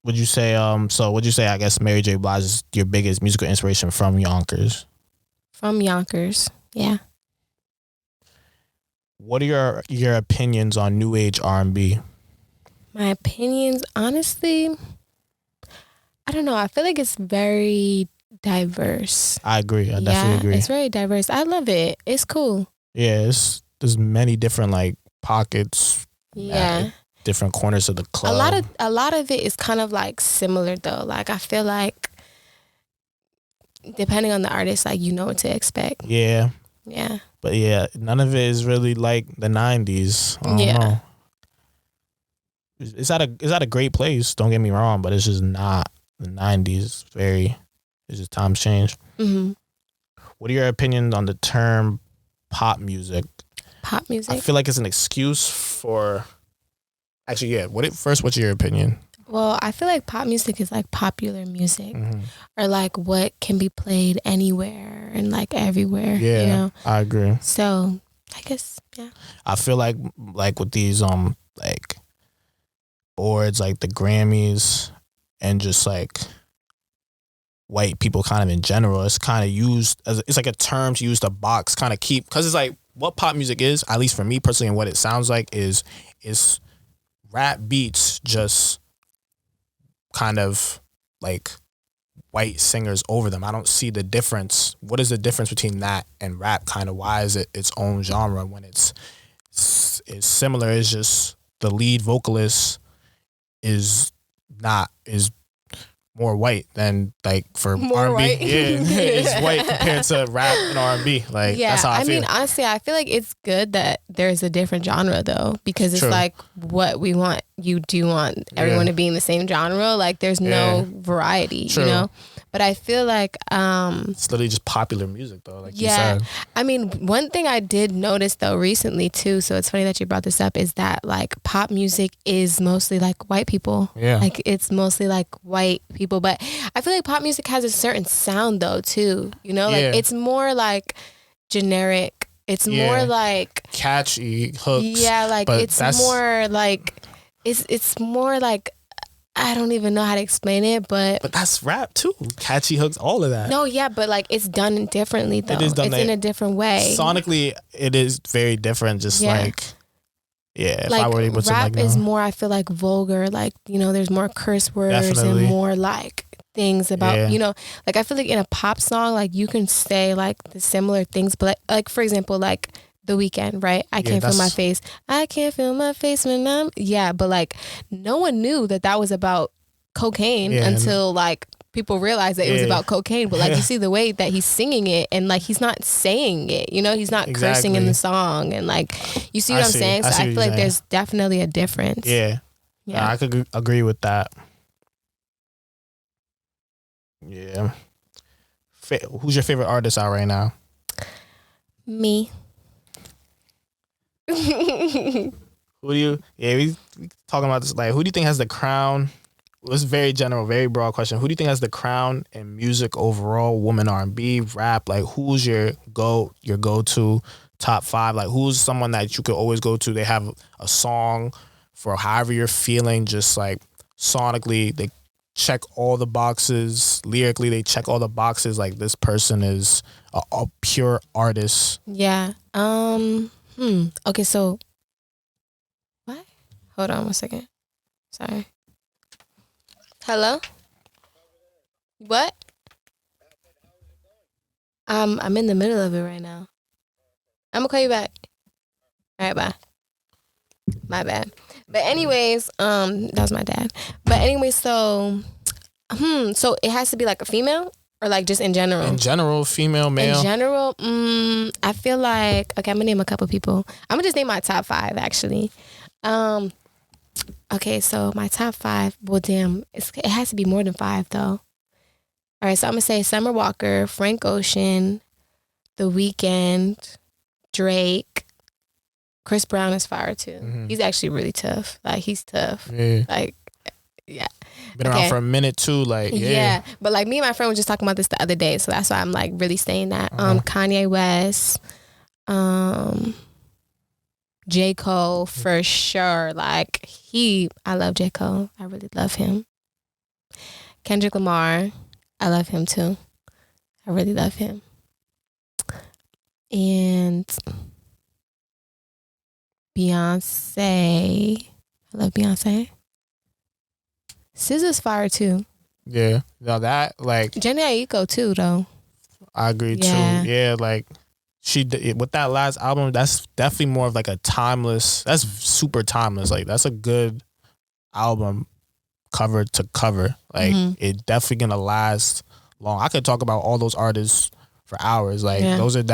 Would you say I guess Mary J. Blige is your biggest musical inspiration from Yonkers? From Yonkers, yeah. What are your opinions on new age R&B? My opinions, honestly, I don't know. I feel like it's very diverse. I agree. I definitely agree. It's very diverse. I love it. It's cool. Yeah, there's many different like pockets. Yeah. Different corners of the club. A lot of it is kind of like similar though. Like I feel like depending on the artist, like you know what to expect. Yeah. Yeah. But yeah, none of it is really like the 90s. I don't know. It's at a great place, don't get me wrong, but it's just not the 90s. It's just times change. Mm-hmm. What are your opinions on the term pop music? Pop music? I feel like it's an excuse for... Actually, yeah. What's your opinion? Well, I feel like pop music is like popular music, or like what can be played anywhere and like everywhere. Yeah, you know? I agree. So I guess I feel like with these like boards, like the Grammys, and just like white people kind of in general, it's kind of used as it's like a term to use to box kind of keep, because it's like what pop music is, at least for me personally, and what it sounds like is rap beats just kind of like white singers over them. I don't see the difference. What is the difference between that and rap? Kind of why is it its own genre when it's similar? It's just the lead vocalist is more white than like for more R&B. white. Yeah, it's white compared to rap and R&B. Like that's how I feel. mean, honestly, I feel like it's good that there's a different genre though, because it's like what we want. You do want everyone to be in the same genre. Like there's no variety, you know. But I feel like it's literally just popular music though, like you said. I mean, one thing I did notice though recently too, so it's funny that you brought this up, is that like pop music is mostly like white people. Yeah. Like it's mostly like white people. But I feel like pop music has a certain sound though too. You know, like it's more like generic. It's more like catchy hooks. Yeah, like it's more like it's more like, I don't even know how to explain it, but that's rap too. Catchy hooks, all of that. No, yeah, but like it's done differently though. It's in a different way. Sonically, it is very different. Just like if like I were able to rap is more, I feel like vulgar. Like, you know, there's more curse words and more like things about, you know, like I feel like in a pop song, like you can say like the similar things, but like for example, like The Weeknd, right? I can't feel my face. I can't feel my face when I'm... Yeah, but like no one knew that was about cocaine until like people realized that it was about cocaine. But like you see the way that he's singing it, and like he's not saying it, you know, he's not cursing in the song, and like you see what I'm saying? So I feel like there's definitely a difference. Yeah. I could agree with that. Yeah. Who's your favorite artist out right now? Me. Who do you? Yeah, we talking about this. Like, who do you think has the crown? It's very general, very broad question. Who do you think has the crown in music overall? Woman R&B, rap. Like, who's your go-to top 5? Like, who's someone that you could always go to? They have a song for however you're feeling. Just like sonically, they check all the boxes. Lyrically, they check all the boxes. Like, this person is a pure artist. Yeah. Okay, so what? Hold on 1 second. Sorry. Hello? What? I'm in the middle of it right now. I'm gonna call you back. All right, bye. My bad. But anyways, that was my dad. But anyways, so it has to be like a female? Or like just in general? In general, female, male. In general, I feel like, okay, I'm gonna name a couple people. I'm gonna just name my top 5 actually. Okay, so my top 5, well damn, it has to be more than 5 though. All right, so I'm gonna say Summer Walker, Frank Ocean, The Weeknd, Drake, Chris Brown is fire too. Mm-hmm. He's actually really tough. Like he's tough. Yeah. Like, yeah. Been around for a minute too, like yeah. But like me and my friend were just talking about this the other day, so that's why I'm like really saying that. Kanye West, J. Cole for sure. Like I love J. Cole. I really love him. Kendrick Lamar, I love him too. I really love him. And Beyonce, I love Beyonce. SZA's fire too. Yeah, now that like Jenny Aiko too though. I agree too. Yeah, like she did, with that last album, that's definitely more of like a timeless. That's super timeless. Like that's a good album, cover to cover. Like it definitely gonna last long. I could talk about all those artists for hours. Like those are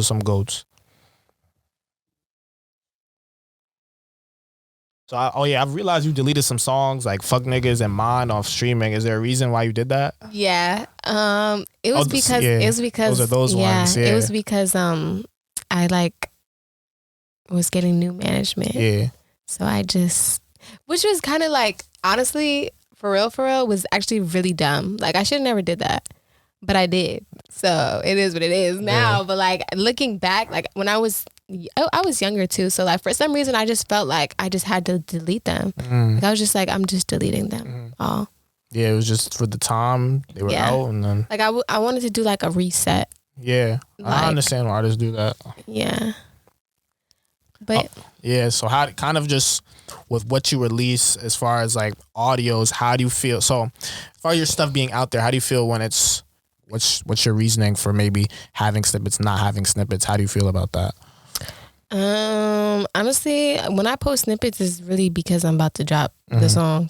some goats. So I've realized you deleted some songs like "Fuck Niggas" and "Mine" off streaming. Is there a reason why you did that? Yeah. It was because those are those ones. Yeah. It was because I like was getting new management. Yeah. So I just, which was kind of like, honestly, for real, was actually really dumb. Like I should have never did that, but I did. So it is what it is now. Yeah. But like looking back, like when I was younger too. So like for some reason I just felt like I just had to delete them. Like I was just like, I'm just deleting them all. Yeah, it was just for the time they were out, and then like I wanted to do like a reset. Yeah, like, I understand why artists do that. Yeah. But so how kind of just with what you release as far as like audios, how do you feel? So for your stuff being out there, how do you feel when it's what's your reasoning for maybe having snippets, not having snippets? How do you feel about that? Honestly, when I post snippets, it's really because I'm about to drop the song.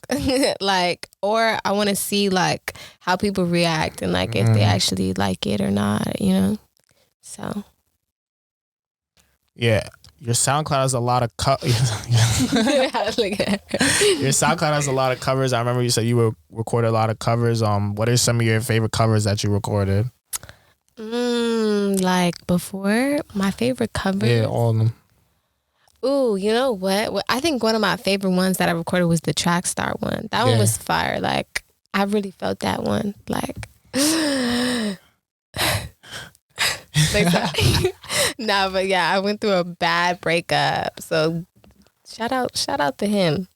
Like, or I want to see like how people react and like if they actually like it or not, you know? So. Yeah. Your SoundCloud has a lot of Your SoundCloud has a lot of covers. I remember you said you recorded a lot of covers. What are some of your favorite covers that you recorded? Like before, my favorite covers. Yeah, all of them. Ooh, you know what? I think one of my favorite ones that I recorded was the Track Star one. That one was fire. Like I really felt that one. Like. Nah, but yeah, I went through a bad breakup. So shout out to him.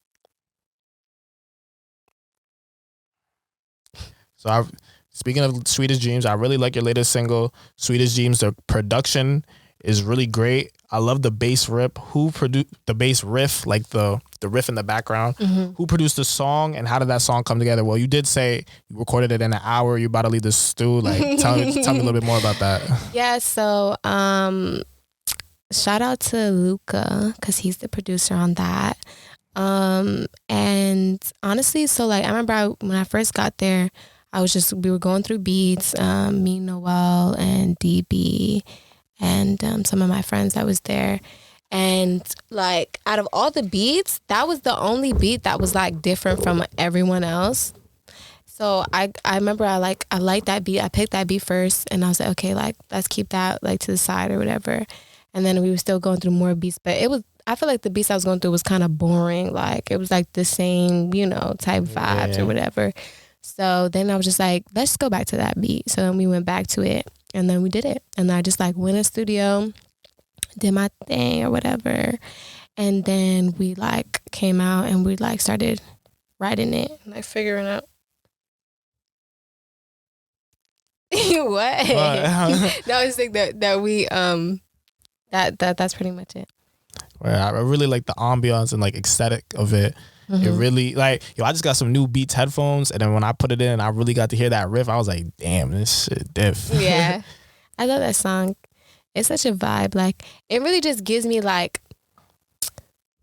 So speaking of Sweetest Dreams, I really like your latest single, Sweetest Dreams. The production is really great. I love the bass rip. Who produced the bass riff, like the riff in the background? Who produced the song, and how did that song come together? Well, you did say you recorded it in an hour. You're about to leave the stew. Like, tell me a little bit more about that. Yeah, so shout out to Luca because he's the producer on that. And honestly, so like I remember when I first got there, we were going through beats, me, Noel, and DB, and some of my friends that was there. And like out of all the beats, that was the only beat that was like different from everyone else. So I remember I liked that beat. I picked that beat first, and I was like, okay, like let's keep that like to the side or whatever. And then we were still going through more beats, but I feel like the beats I was going through was kind of boring. Like it was like the same, type vibes or whatever. So then I was just like, let's go back to that beat. So then we went back to it, and then we did it. And I just like went in the studio, did my thing or whatever. And then we like came out and we like started writing it, like figuring out. What? No, I just think that we that's pretty much it. Well, I really like the ambiance and like aesthetic of it. It really like I just got some new Beats headphones, and then when I put it in, I really got to hear that riff. I was like, damn, this shit diff. Yeah, I love that song. It's such a vibe. Like it really just gives me like,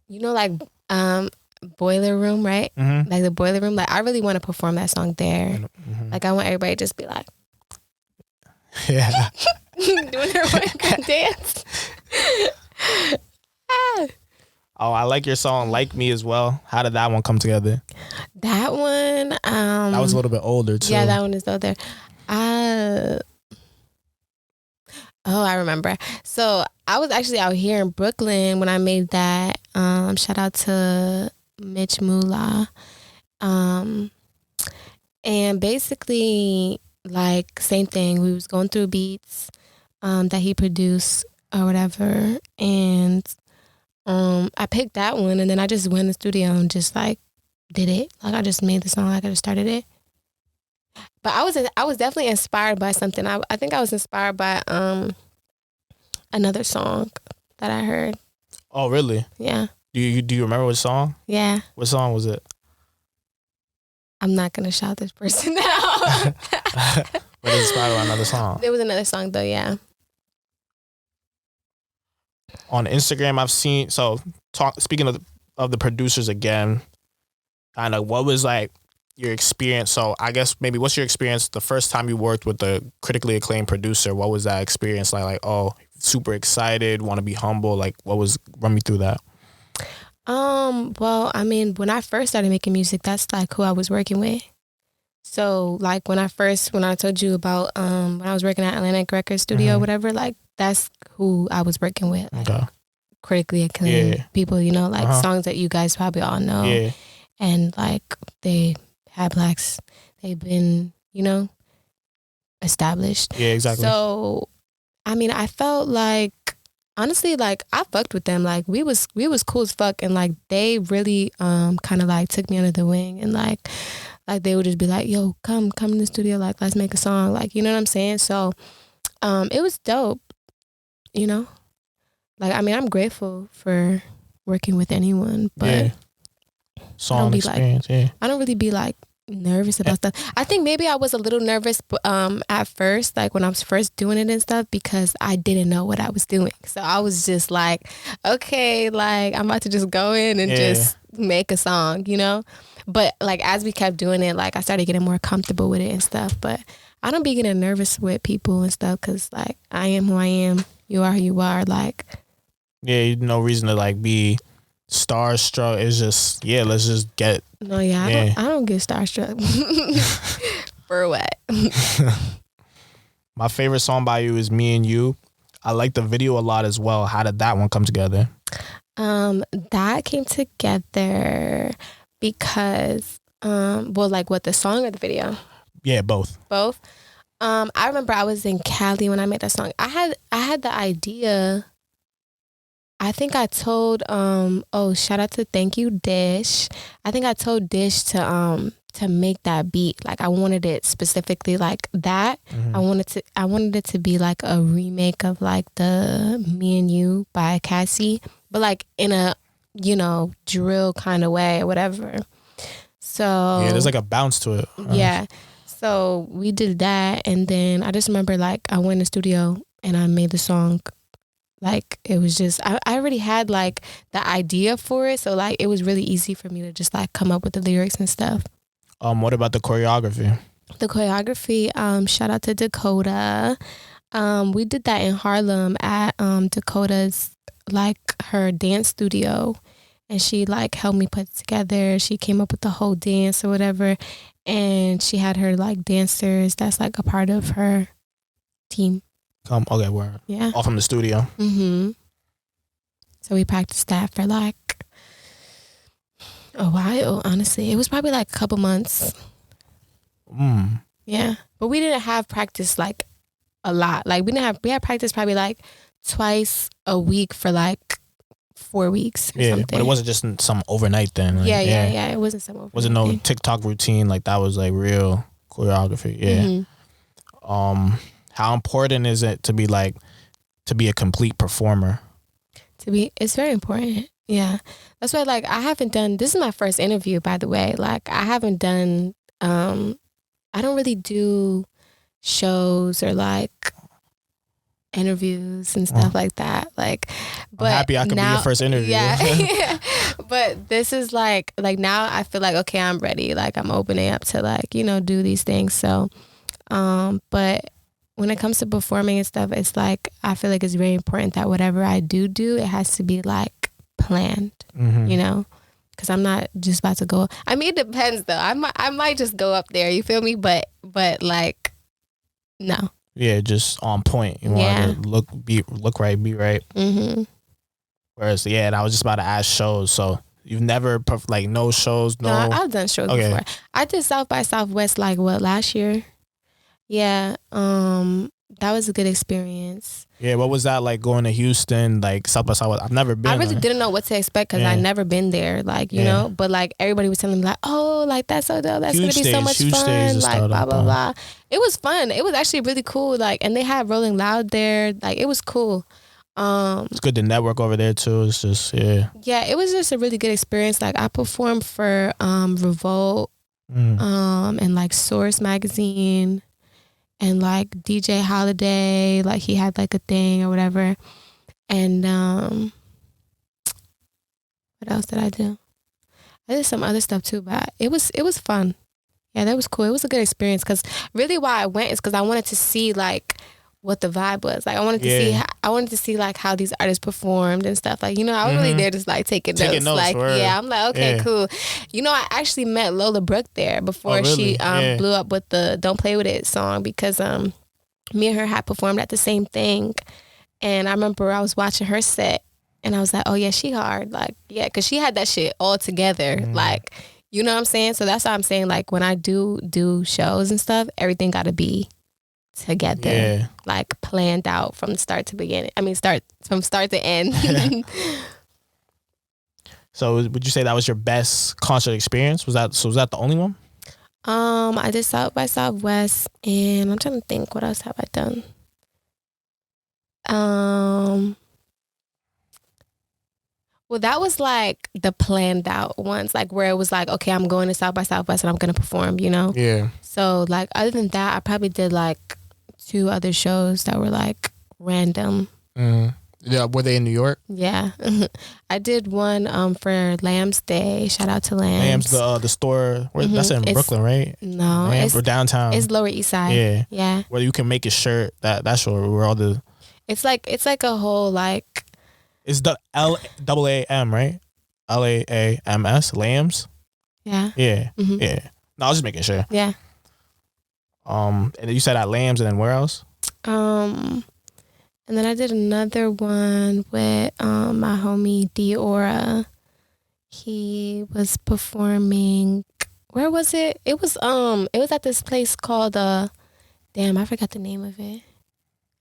like Boiler Room, right? Like the Boiler Room. Like I really want to perform that song there. Like I want everybody to just be like, yeah, doing their work dance. Oh, I like your song "Like Me" as well. How did that one come together? That one, that was a little bit older too. Yeah, that one is older. I remember. So I was actually out here in Brooklyn when I made that. Shout out to Mitch Moolah. And basically, like same thing. We was going through beats that he produced or whatever, and I picked that one, and then I just went in the studio and just like did it. Like I just made the song. Like I just started it. But I was definitely inspired by something. I think I was inspired by another song that I heard. Oh, really? Yeah. Do you remember what song? Yeah. What song was it? I'm not gonna shout this person out. But it's inspired by another song. There was another song though, yeah. On Instagram, I've seen, speaking of the producers again, kind of what was like your experience? So I guess maybe what's your experience the first time you worked with a critically acclaimed producer? What was that experience like? Like, oh, super excited, want to be humble. Like, run me through that. Well, I mean, when I first started making music, that's like who I was working with. So like when I told you about when I was working at Atlantic Record Studio, whatever, like that's who I was working with. Like, okay. Critically acclaimed people, you know, like songs that you guys probably all know. Yeah. And like they had blacks, they've been, you know, established. Yeah, exactly. So I mean, I felt like honestly, like I fucked with them. Like we was cool as fuck, and like they really kind of like took me under the wing, and like they would just be like, yo, come in the studio, like let's make a song, like, you know what I'm saying? So it was dope, you know? Like I mean, I'm grateful for working with anyone, but song experience, I don't really be like nervous about stuff. I think maybe I was a little nervous at first, like when I was first doing it and stuff, because I didn't know what I was doing. So I was just like, okay, like I'm about to just go in and just make a song, you know? But like as we kept doing it, like I started getting more comfortable with it and stuff. But I don't be getting nervous with people and stuff, because like I am who I am, you are who you are. Like no reason to like be starstruck. It's just let's just get. No, I don't get starstruck. For what? My favorite song by you is "Me and You." I like the video a lot as well. How did that one come together? That came together because well, like what, the song or the video? Yeah, both. Both. I remember I was in Cali when I made that song. I had the idea. I think I told shout out to Thank You Dish. I think I told Dish to make that beat. Like I wanted it specifically like that. I wanted it to be like a remake of like the Me and You by Cassie, but like in a, you know, drill kind of way or whatever. So there's like a bounce to it. Yeah. So we did that, and then I just remember like I went in the studio and I made the song. Like it was just, I already had like the idea for it. So like it was really easy for me to just like come up with the lyrics and stuff. What about the choreography? The choreography, shout out to Dakota. We did that in Harlem at Dakota's, like her dance studio. And she like helped me put it together. She came up with the whole dance or whatever. And she had her like dancers that's like a part of her team. Okay, we're all from the studio. So we practiced that for like a while, honestly. It was probably like a couple months. Yeah. But we didn't have practice like a lot. Like we had practice probably like twice a week for like 4 weeks or something. But it wasn't just some overnight thing. Like, yeah. It wasn't some overnight wasn't no thing. TikTok routine. Like that was like real choreography. Yeah. How important is it to be a complete performer? It's very important. Yeah. That's why like I haven't done, this is my first interview, by the way. Like I haven't done, I don't really do shows or like interviews and stuff like that. Like, but I'm happy I could be your first interview. Yeah. But this is like now I feel like, okay, I'm ready. Like I'm opening up to like, you know, do these things. So, but when it comes to performing and stuff, it's like, I feel like it's very important that whatever I do, it has to be like planned, you know, because I'm not just about to go. I mean, it depends though. I might just go up there. You feel me? But like, no. Yeah, just on point. You want to look right, be right. Whereas, and I was just about to ask shows. So you've never like no shows, no. No, I've done shows before. I did South by Southwest like last year. Yeah. that was a good experience. Yeah, what was that like going to Houston, like South by Southwest? I've never been. I really didn't know what to expect because I never been there, like, you know, but like everybody was telling me like, oh, like that's so dope. That's going to be so much fun. Like blah, blah, blah. It was fun. It was actually really cool. Like, and they had Rolling Loud there. Like it was cool. It's good to network over there too. It's just, Yeah, it was just a really good experience. Like I performed for Revolt and like Source magazine. And like DJ Holiday, like he had like a thing or whatever. And what else did I do? I did some other stuff too, but it was fun. Yeah, that was cool. It was a good experience because really why I went is because I wanted to see like what the vibe was. Like I wanted to see like how these artists performed and stuff. Like, you know, I was really there just like taking notes. Like, yeah, I'm like, okay, cool. You know, I actually met Lola Brooke there before she blew up with the Don't Play With It song because me and her had performed at the same thing. And I remember I was watching her set and I was like, oh yeah, she hard. Like, yeah, because she had that shit all together. Like, you know what I'm saying? So that's why I'm saying like when I do shows and stuff, everything got to be together, like planned out from start to beginning. I mean, from start to end. So would you say that was your best concert experience? Was that the only one? I did South by Southwest, and I'm trying to think what else have I done. Well, that was like the planned out ones, like where it was like, okay, I'm going to South by Southwest and I'm gonna perform, you know? Yeah. So like other than that, I probably did like 2 other shows that were like random. Yeah, were they in New York? Yeah. I did one for Lamb's Day. Shout out to Lamb's. Lamb's, the store. That's in Brooklyn, right? No. Lamb's, or downtown. It's Lower East Side. Yeah. Yeah. Where you can make a shirt. That store where all the... It's like a whole like... It's the LAAM, right? LAAMS, Lambs? Yeah. Yeah. Yeah. No, I was just making sure. Yeah. And you said at Lambs, and then where else? And then I did another one with my homie KEORA. He was performing. Where was it? It was at this place called damn, I forgot the name of it.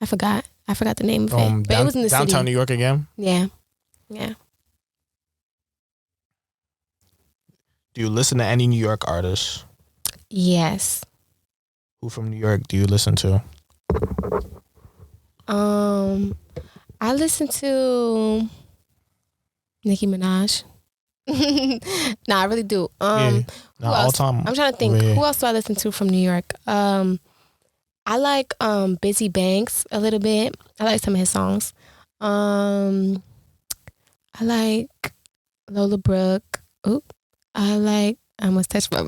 I forgot the name of it. But it was in the downtown city. New York again? Yeah. Yeah. Do you listen to any New York artists? Yes. Who from New York do you listen to? I listen to Nicki Minaj. Nah, I really do. All time. I'm trying to think. Who else do I listen to from New York? I like Busy Banks a little bit. I like some of his songs. I like Lola Brooke. Oop. I almost touched my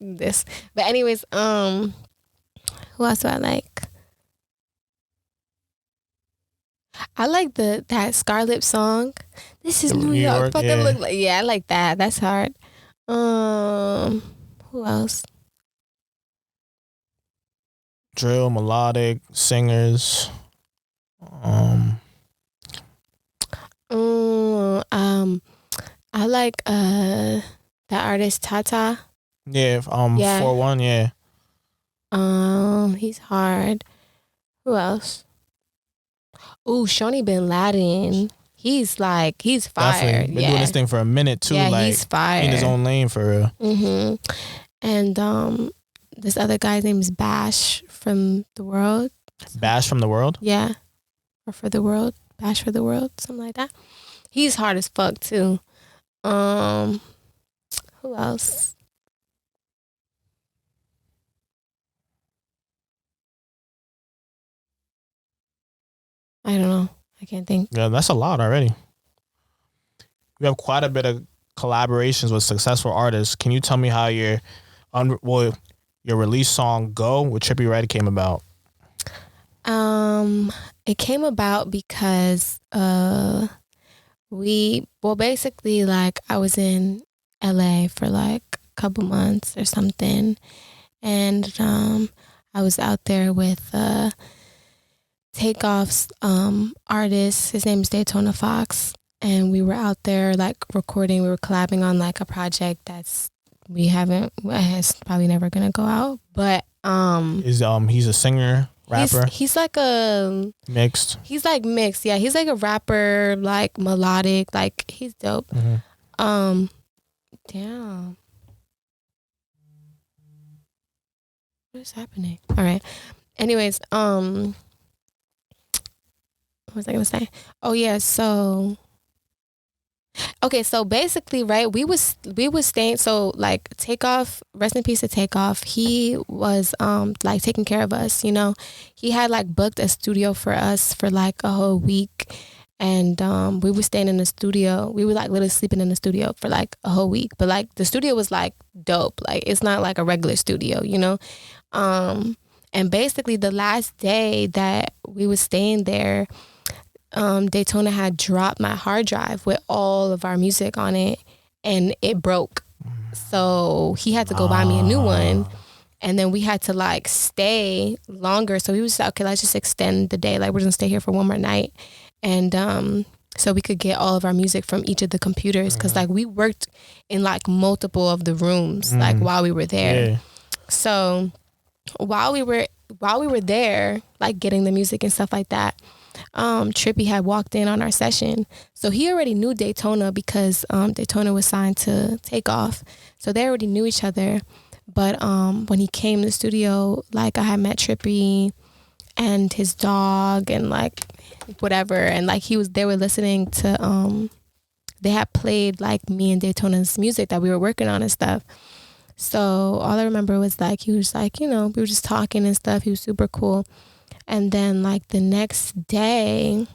this. But anyways, who else do I like? I like that Scarlett song. This is New York. Fucking look like, yeah, I like that. That's hard. Who else? Drill, melodic, singers. I like that artist Tata. Yeah, 4-1, yeah. He's hard. Who else? Ooh, Shawnee Bin Laden. He's fire. Definitely. Been doing this thing for a minute too. Yeah, like, he's fire. In his own lane for real. And this other guy's name is Bash from the World. Bash from the World? Yeah. Or for the World. Bash for the World. Something like that. He's hard as fuck too. Who else? I don't know. I can't think. Yeah, that's a lot already. We have quite a bit of collaborations with successful artists. Can you tell me how your release song "Go" with Trippie Red came about? It came about because basically like I was in LA for like a couple months or something, and I was out there with Takeoff's artist. His name is Daytona Fox, and we were out there like recording. We were collabing on like a project it's probably never gonna go out, but he's a singer. rapper? He's like a mixed. He's like mixed. Yeah, he's like a rapper, like melodic. Like he's dope. Mm-hmm. Damn. What is happening? All right. Anyways, what was I gonna say? Oh yeah, so okay, so basically, right, we was staying, so like Takeoff, rest in peace to Takeoff, he was like taking care of us, you know. He had like booked a studio for us for like a whole week, and we were staying in the studio. We were like literally sleeping in the studio for like a whole week, but like the studio was like dope. Like it's not like a regular studio, you know. And basically the last day that we was staying there, Daytona had dropped my hard drive with all of our music on it, and it broke. So he had to go buy me a new one, and then we had to like stay longer. So he was like, okay, let's just extend the day. Like we're gonna stay here for one more night, and so we could get all of our music from each of the computers, because like we worked in like multiple of the rooms like while we were there. Yeah. So while we were there, like getting the music and stuff like that, Trippie had walked in on our session. So he already knew Daytona, because Daytona was signed to Takeoff. So they already knew each other. But when he came to the studio, like I had met Trippie and his dog and like whatever, and like they were listening to they had played like me and Daytona's music that we were working on and stuff. So all I remember was like he was like, you know, we were just talking and stuff. He was super cool. And then like the next day,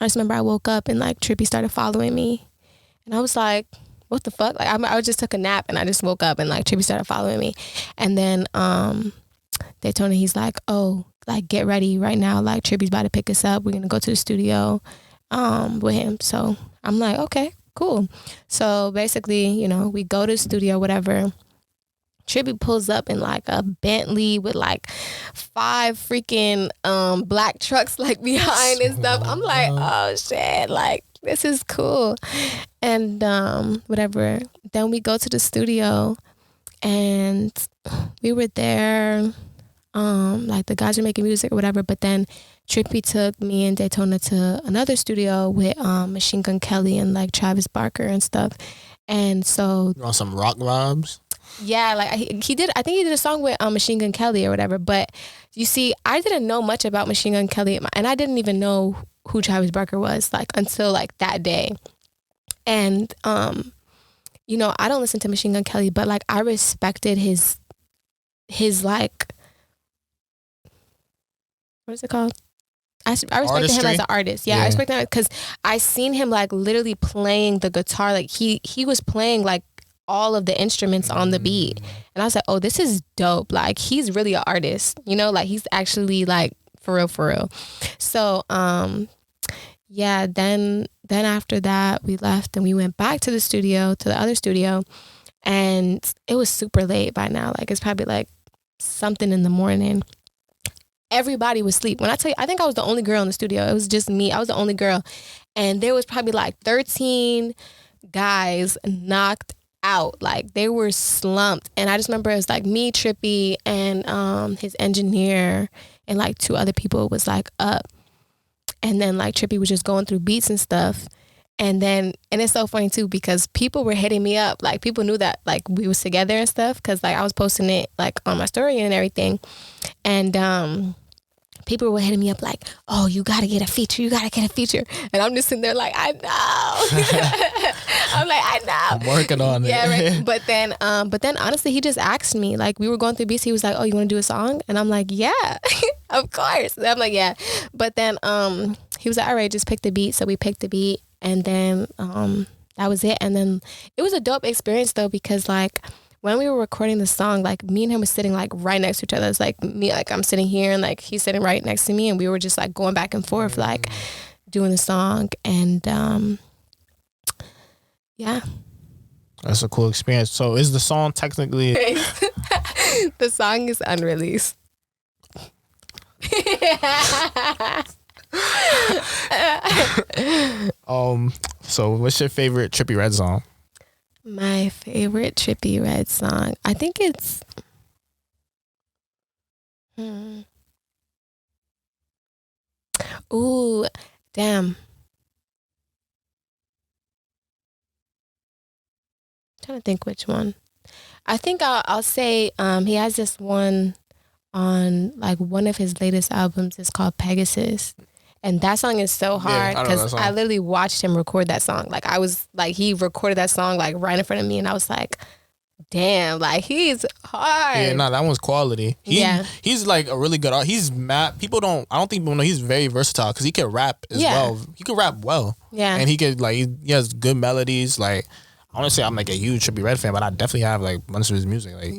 I just remember I woke up and like Trippie started following me, and I was like, what the fuck? Like I just took a nap and I just woke up and like Trippie started following me. And then Daytona, he's like, oh, like get ready right now, like Trippie's about to pick us up, we're gonna go to the studio with him. So I'm like, okay, cool. So basically, you know, we go to the studio, whatever. Trippie pulls up in like a Bentley with like 5 freaking black trucks like behind and stuff. I'm like, oh shit, like this is cool. And whatever. Then we go to the studio, and we were there, like the guys are making music or whatever. But then Trippie took me and Daytona to another studio with Machine Gun Kelly and like Travis Barker and stuff. And so you want some rock vibes? Yeah, like he did. I think he did a song with Machine Gun Kelly or whatever. But you see, I didn't know much about Machine Gun Kelly, and I didn't even know who Travis Barker was like until like that day. And you know, I don't listen to Machine Gun Kelly, but like I respected his like, what is it called? I respected him as an artist. Yeah, I respected him because I seen him like literally playing the guitar. Like he was playing like all of the instruments on the beat, and I was like, oh, this is dope. Like he's really an artist, you know, like he's actually like for real. So yeah, then after that we left and we went back to the other studio, and it was super late by now. Like it's probably like something in the morning. Everybody was asleep. When I tell you, I think I was the only girl in the studio. It was just me. I was the only girl, and there was probably like 13 guys knocked out. Like they were slumped. And I just remember it was like me, Trippie, and his engineer, and like 2 other people was like up. And then like Trippie was just going through beats and stuff. And it's so funny too, because people were hitting me up. Like people knew that like we was together and stuff, because like I was posting it like on my story and everything. And people were hitting me up like, oh, you gotta get a feature. And I'm just sitting there like, I know. I'm like, I know. I'm working on it. Yeah, right. But then honestly, he just asked me, like we were going through beats. He was like, oh, you want to do a song? And I'm like, yeah, of course. And I'm like, yeah. But then he was like, all right, just pick the beat. So we picked the beat, and then that was it. And then it was a dope experience though, because like when we were recording the song, like me and him was sitting like right next to each other. It's like me, like I'm sitting here and like he's sitting right next to me, and we were just like going back and forth, like doing the song. And yeah. That's a cool experience. So is the song technically... The song is unreleased. So what's your favorite Trippie Redd song? My favorite Trippie Redd song, I think it's Ooh, damn. Trying to think which one. I think I'll say he has this one on like one of his latest albums. It's called Pegasus. And that song is so hard because I literally watched him record that song. Like I was like, he recorded that song like right in front of me, and I was like, damn, like he's hard. Yeah, that one's quality. He's like a really good artist. He's mad. I don't think people know he's very versatile because he can rap as well. He can rap well. Yeah. And he could like, he has good melodies. Like, I want to say I'm like a huge Trippie Redd fan, but I definitely have like a bunch of his music. Like,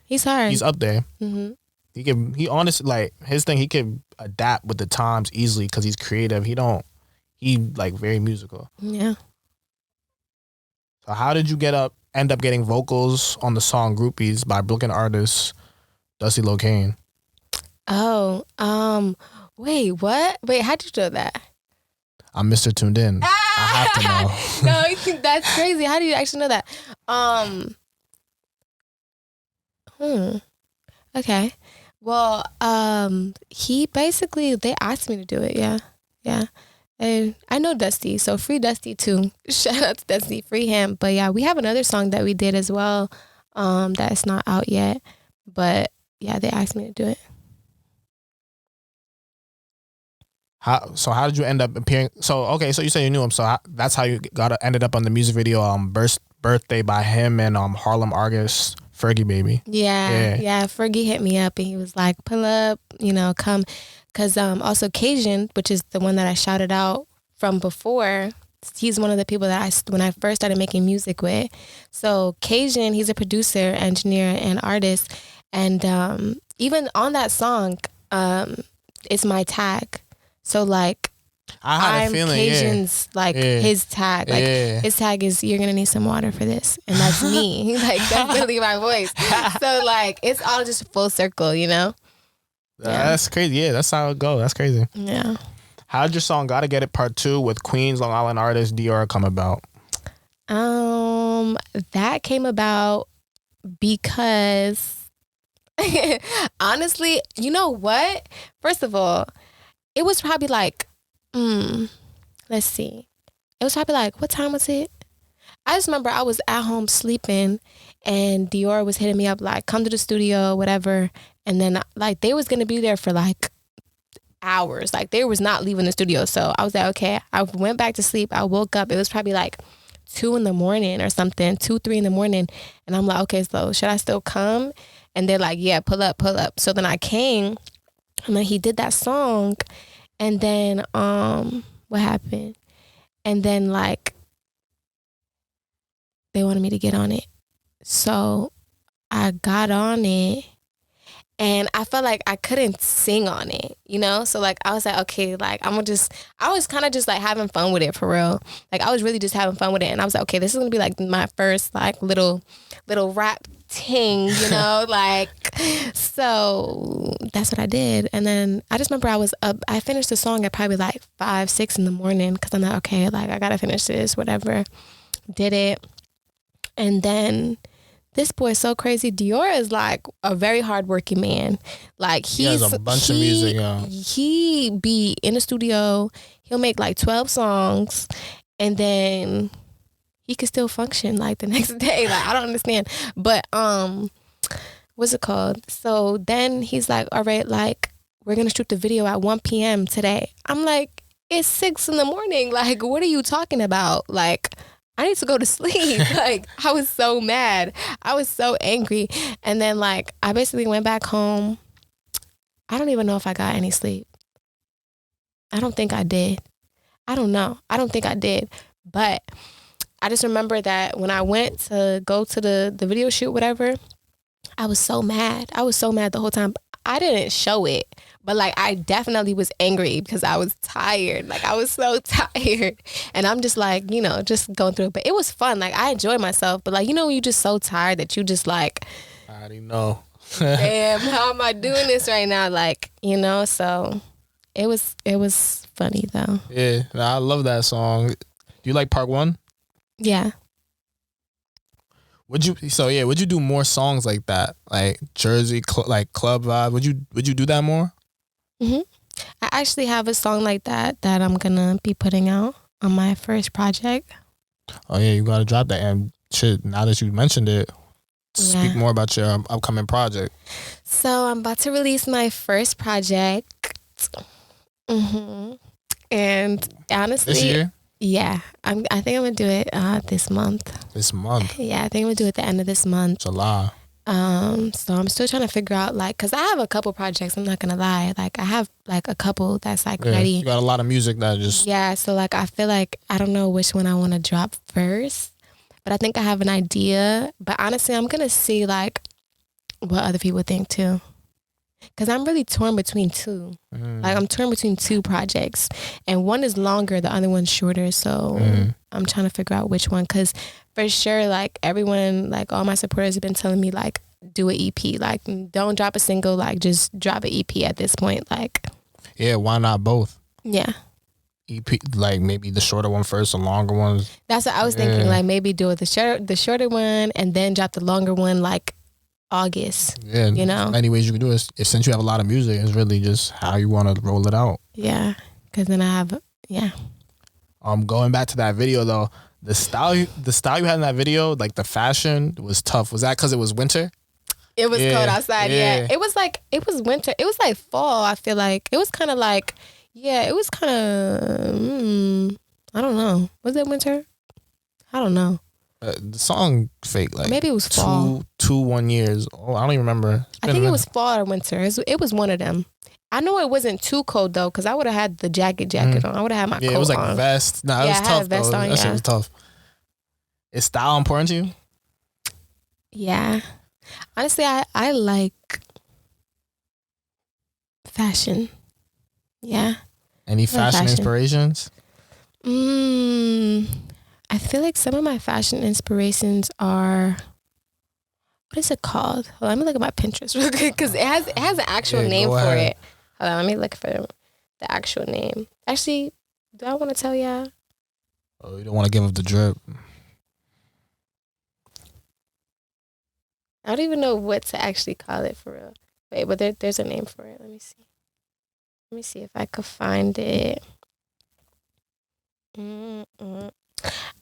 he's hard. He's up there. Mm-hmm. He honestly, like his thing, he can adapt with the times easily because he's creative. He like very musical. Yeah. So how did you end up getting vocals on the song Groupies by Brooklyn artist Dusty Locane? Oh, wait, what? Wait, how'd you do that? I'm Mr. Tuned In. I have to know. No, that's crazy. How do you actually know that? Okay. Well, he basically, they asked me to do it. Yeah. And I know Dusty, so free Dusty too. Shout out to Dusty, free him. But yeah, we have another song that we did as well, that's not out yet. But yeah, they asked me to do it. How did you end up appearing? So you say you knew him. So that's how you ended up on the music video, Birthday by him and Harlem artist Fergie Baby. Yeah. Fergie hit me up and he was like, pull up, come. Because also Cajun, which is the one that I shouted out from before, he's one of the people that when I first started making music with. So Cajun, he's a producer, engineer, and artist. And even on that song, it's my tag. So like, I'm Cajun's his tag. Like his tag is, you're gonna need some water for this, and that's me. Like that's literally my voice. So like, it's all just full circle, That's crazy. Yeah, that's how it goes. That's crazy. Yeah. How did your song "Gotta Get It" Part 2 with Queens, Long Island artist KEORA come about? That came about because honestly, you know what? First of all, it was probably like, let's see. It was probably like, what time was it? I just remember I was at home sleeping and KEORA was hitting me up like, come to the studio, whatever. And then like they was going to be there for like hours. Like they was not leaving the studio. So I was like, okay. I went back to sleep. I woke up. It was probably like 2 a.m. or something, 2, 3 a.m. And I'm like, okay, so should I still come? And they're like, yeah, pull up. So then I came and then he did that song. And then what happened? And then like they wanted me to get on it. So I got on it and I felt like I couldn't sing on it, So like I was like, okay, like I was kind of just like having fun with it for real. Like I was really just having fun with it. And I was like, okay, this is gonna be like my first like little rap ting, like, so that's what I did. And then I just remember I was up, I finished the song at probably like 5, 6 in the morning because I'm like, okay, like I gotta finish this, whatever. Did it. And then this boy is so crazy. KEORA is like a very hardworking man. Like he has a bunch of music. He be in the studio. He'll make like 12 songs, and then he could still function like the next day. Like I don't understand. But what's it called? So then he's like, all right, like we're gonna shoot the video at 1 p.m. today. I'm like, it's 6 a.m. Like, what are you talking about? Like, I need to go to sleep. Like, I was so mad. I was so angry. And then, like, I basically went back home. I don't even know if I got any sleep. I don't think I did. I don't know. I don't think I did. But I just remember that when I went to go to the video shoot, whatever, I was so mad. I was so mad the whole time. I didn't show it. But like I definitely was angry because I was tired. Like I was so tired. And I'm just like, just going through it. But it was fun. Like I enjoyed myself. But like, when you're just so tired that you just like, I already know. Damn, how am I doing this right now? Like, so it was funny though. Yeah, I love that song. Do you like part 1? Yeah. Would you do more songs like that? Like Jersey, like club vibe? Would you do that more? Mm-hmm. I actually have a song like that I'm gonna be putting out on my first project. Oh yeah, you gotta drop that. And shit, now that you mentioned it, speak more about your upcoming project. So I'm about to release my first project. And honestly, this year? Yeah, I think I'm gonna do it this month. This month? Yeah, I think I'm gonna do it at the end of this month. July. So I'm still trying to figure out, like, cause I have a couple projects. I'm not gonna lie, like I have like a couple that's like ready. You got a lot of music that just So like I feel like I don't know which one I want to drop first, but I think I have an idea. But honestly, I'm gonna see like what other people think too. Cause I'm really torn between two. Like I'm torn between two projects, and one is longer, the other one's shorter. So I'm trying to figure out which one. Cause for sure, like everyone, like all my supporters have been telling me, like, do an EP. Like, don't drop a single. Like, just drop an EP at this point. Like, yeah, why not both? Yeah. EP, like maybe the shorter one first, the longer ones. That's what I was thinking. Like maybe do it the shorter one, and then drop the longer one like August. Yeah, you know. Many ways you can do it. Since you have a lot of music, it's really just how you want to roll it out. Yeah, because then I have Going back to that video though, the style you had in that video, like the fashion was tough. Was that because it was winter? It was cold outside. Yeah. It was winter. It was like fall. I feel like it was kind of like it was kind of I don't know. Was it winter? I don't know. The song fake, like maybe it was fall. 1 years. Oh, I don't even remember. I think it was fall or winter. It was one of them. I know it wasn't too cold though, because I would have had the jacket on. I would have had my coat on. Yeah, it was like vest. Nah, it was tough though. That shit was tough. Is style important to you? Yeah. Honestly, I like fashion. Yeah. Any fashion inspirations? I feel like some of my fashion inspirations are, what is it called? Hold on, let me look at my Pinterest real quick, because it has an actual name for it. Hold on, let me look for the actual name. Actually, do I want to tell y'all? Oh, you don't want to give up the drip. I don't even know what to actually call it for real. Wait, but there's a name for it. Let me see. Let me see if I could find it.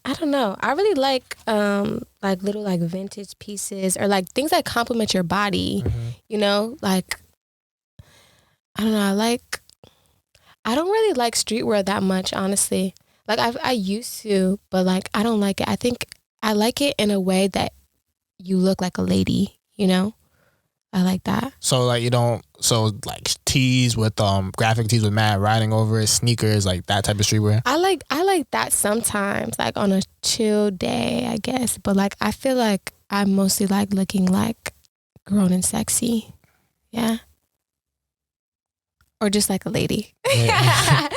I don't know. I really like little like vintage pieces, or like things that complement your body. You know, like I don't know. I don't really like streetwear that much, honestly. Like I used to, but like I don't like it. I think I like it in a way that you look like a lady. You know, I like that. So like like tees with graphic tees with Matt writing over it, sneakers, like that type of streetwear. I like that sometimes, like on a chill day, I guess. But like I feel like I mostly like looking like grown and sexy. Yeah. Or just like a lady. Yeah.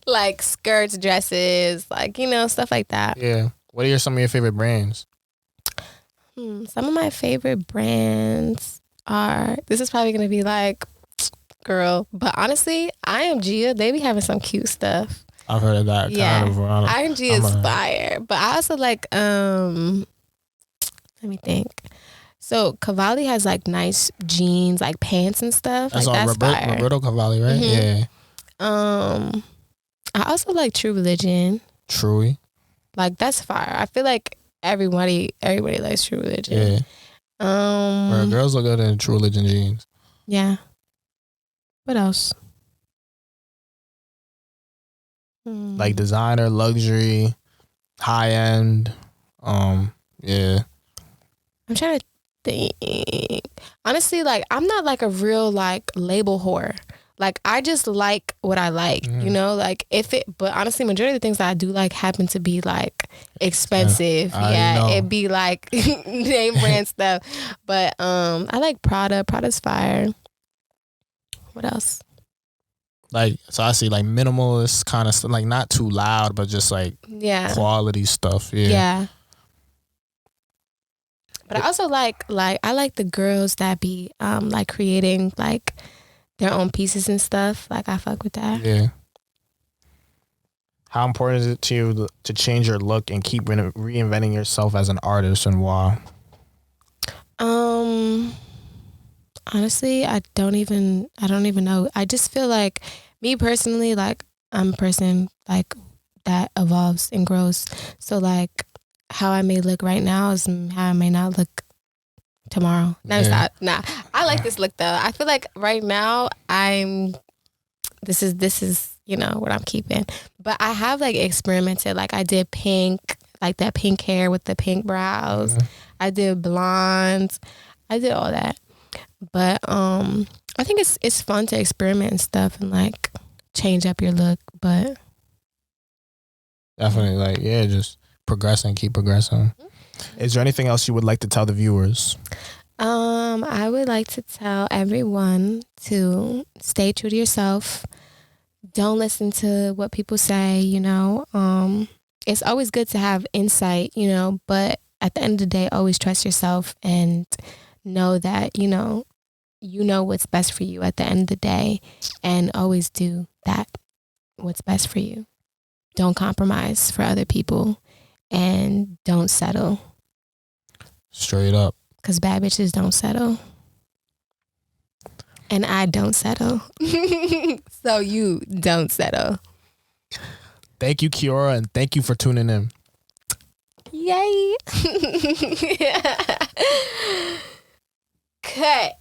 Like skirts, dresses, like, you know, stuff like that. Yeah. What are some of your favorite brands? Some of my favorite brands are, this is probably going to be like, girl, but honestly, IMG, they be having some cute stuff. I've heard of that. Yeah. Kind of, IMG is fire. But I also like, let me think. So Cavalli has like nice jeans, like pants and stuff. That's like, fire. Roberto Cavalli, right? Yeah. I also like True Religion. Truly. Like that's fire. I feel like everybody likes True Religion. Yeah. Girls look good in True Religion jeans. Yeah. What else? Like designer, luxury, high end. Yeah. I'm trying to think. Honestly, like I'm not like a real like label whore. Like I just like what I like, you know, like but honestly, majority of the things that I do like happen to be like expensive. Yeah, it'd be like name brand stuff. But I like Prada. Prada's fire. What else? Like, so I see like minimalist kind of stuff, like not too loud, but just like quality stuff. Yeah. Yeah. But I also like I like the girls that be like creating like their own pieces and stuff. Like I fuck with that. Yeah. How important is it to you to change your look and keep reinventing yourself as an artist, and why? Honestly, I don't even know. I just feel like me personally, like, I'm a person like that evolves and grows. So like how I may look right now is how I may not look tomorrow. Nah. I like this look though. I feel like right now this is, you know, what I'm keeping. But I have like experimented. Like I did pink, like that pink hair with the pink brows. I did blonde. I did all that. But I think it's fun to experiment and stuff and like change up your look. But definitely, like, yeah, just progressing, keep progressing. Is there anything else you would like to tell the viewers? I would like to tell everyone to stay true to yourself. Don't listen to what people say, you know. It's always good to have insight, you know, but at the end of the day, always trust yourself and know that, you know what's best for you at the end of the day, and always do that, what's best for you. Don't compromise for other people, and don't settle. Straight up. Because bad bitches don't settle. And I don't settle. So you don't settle. Thank you, KEORA, and thank you for tuning in. Yay. Cut.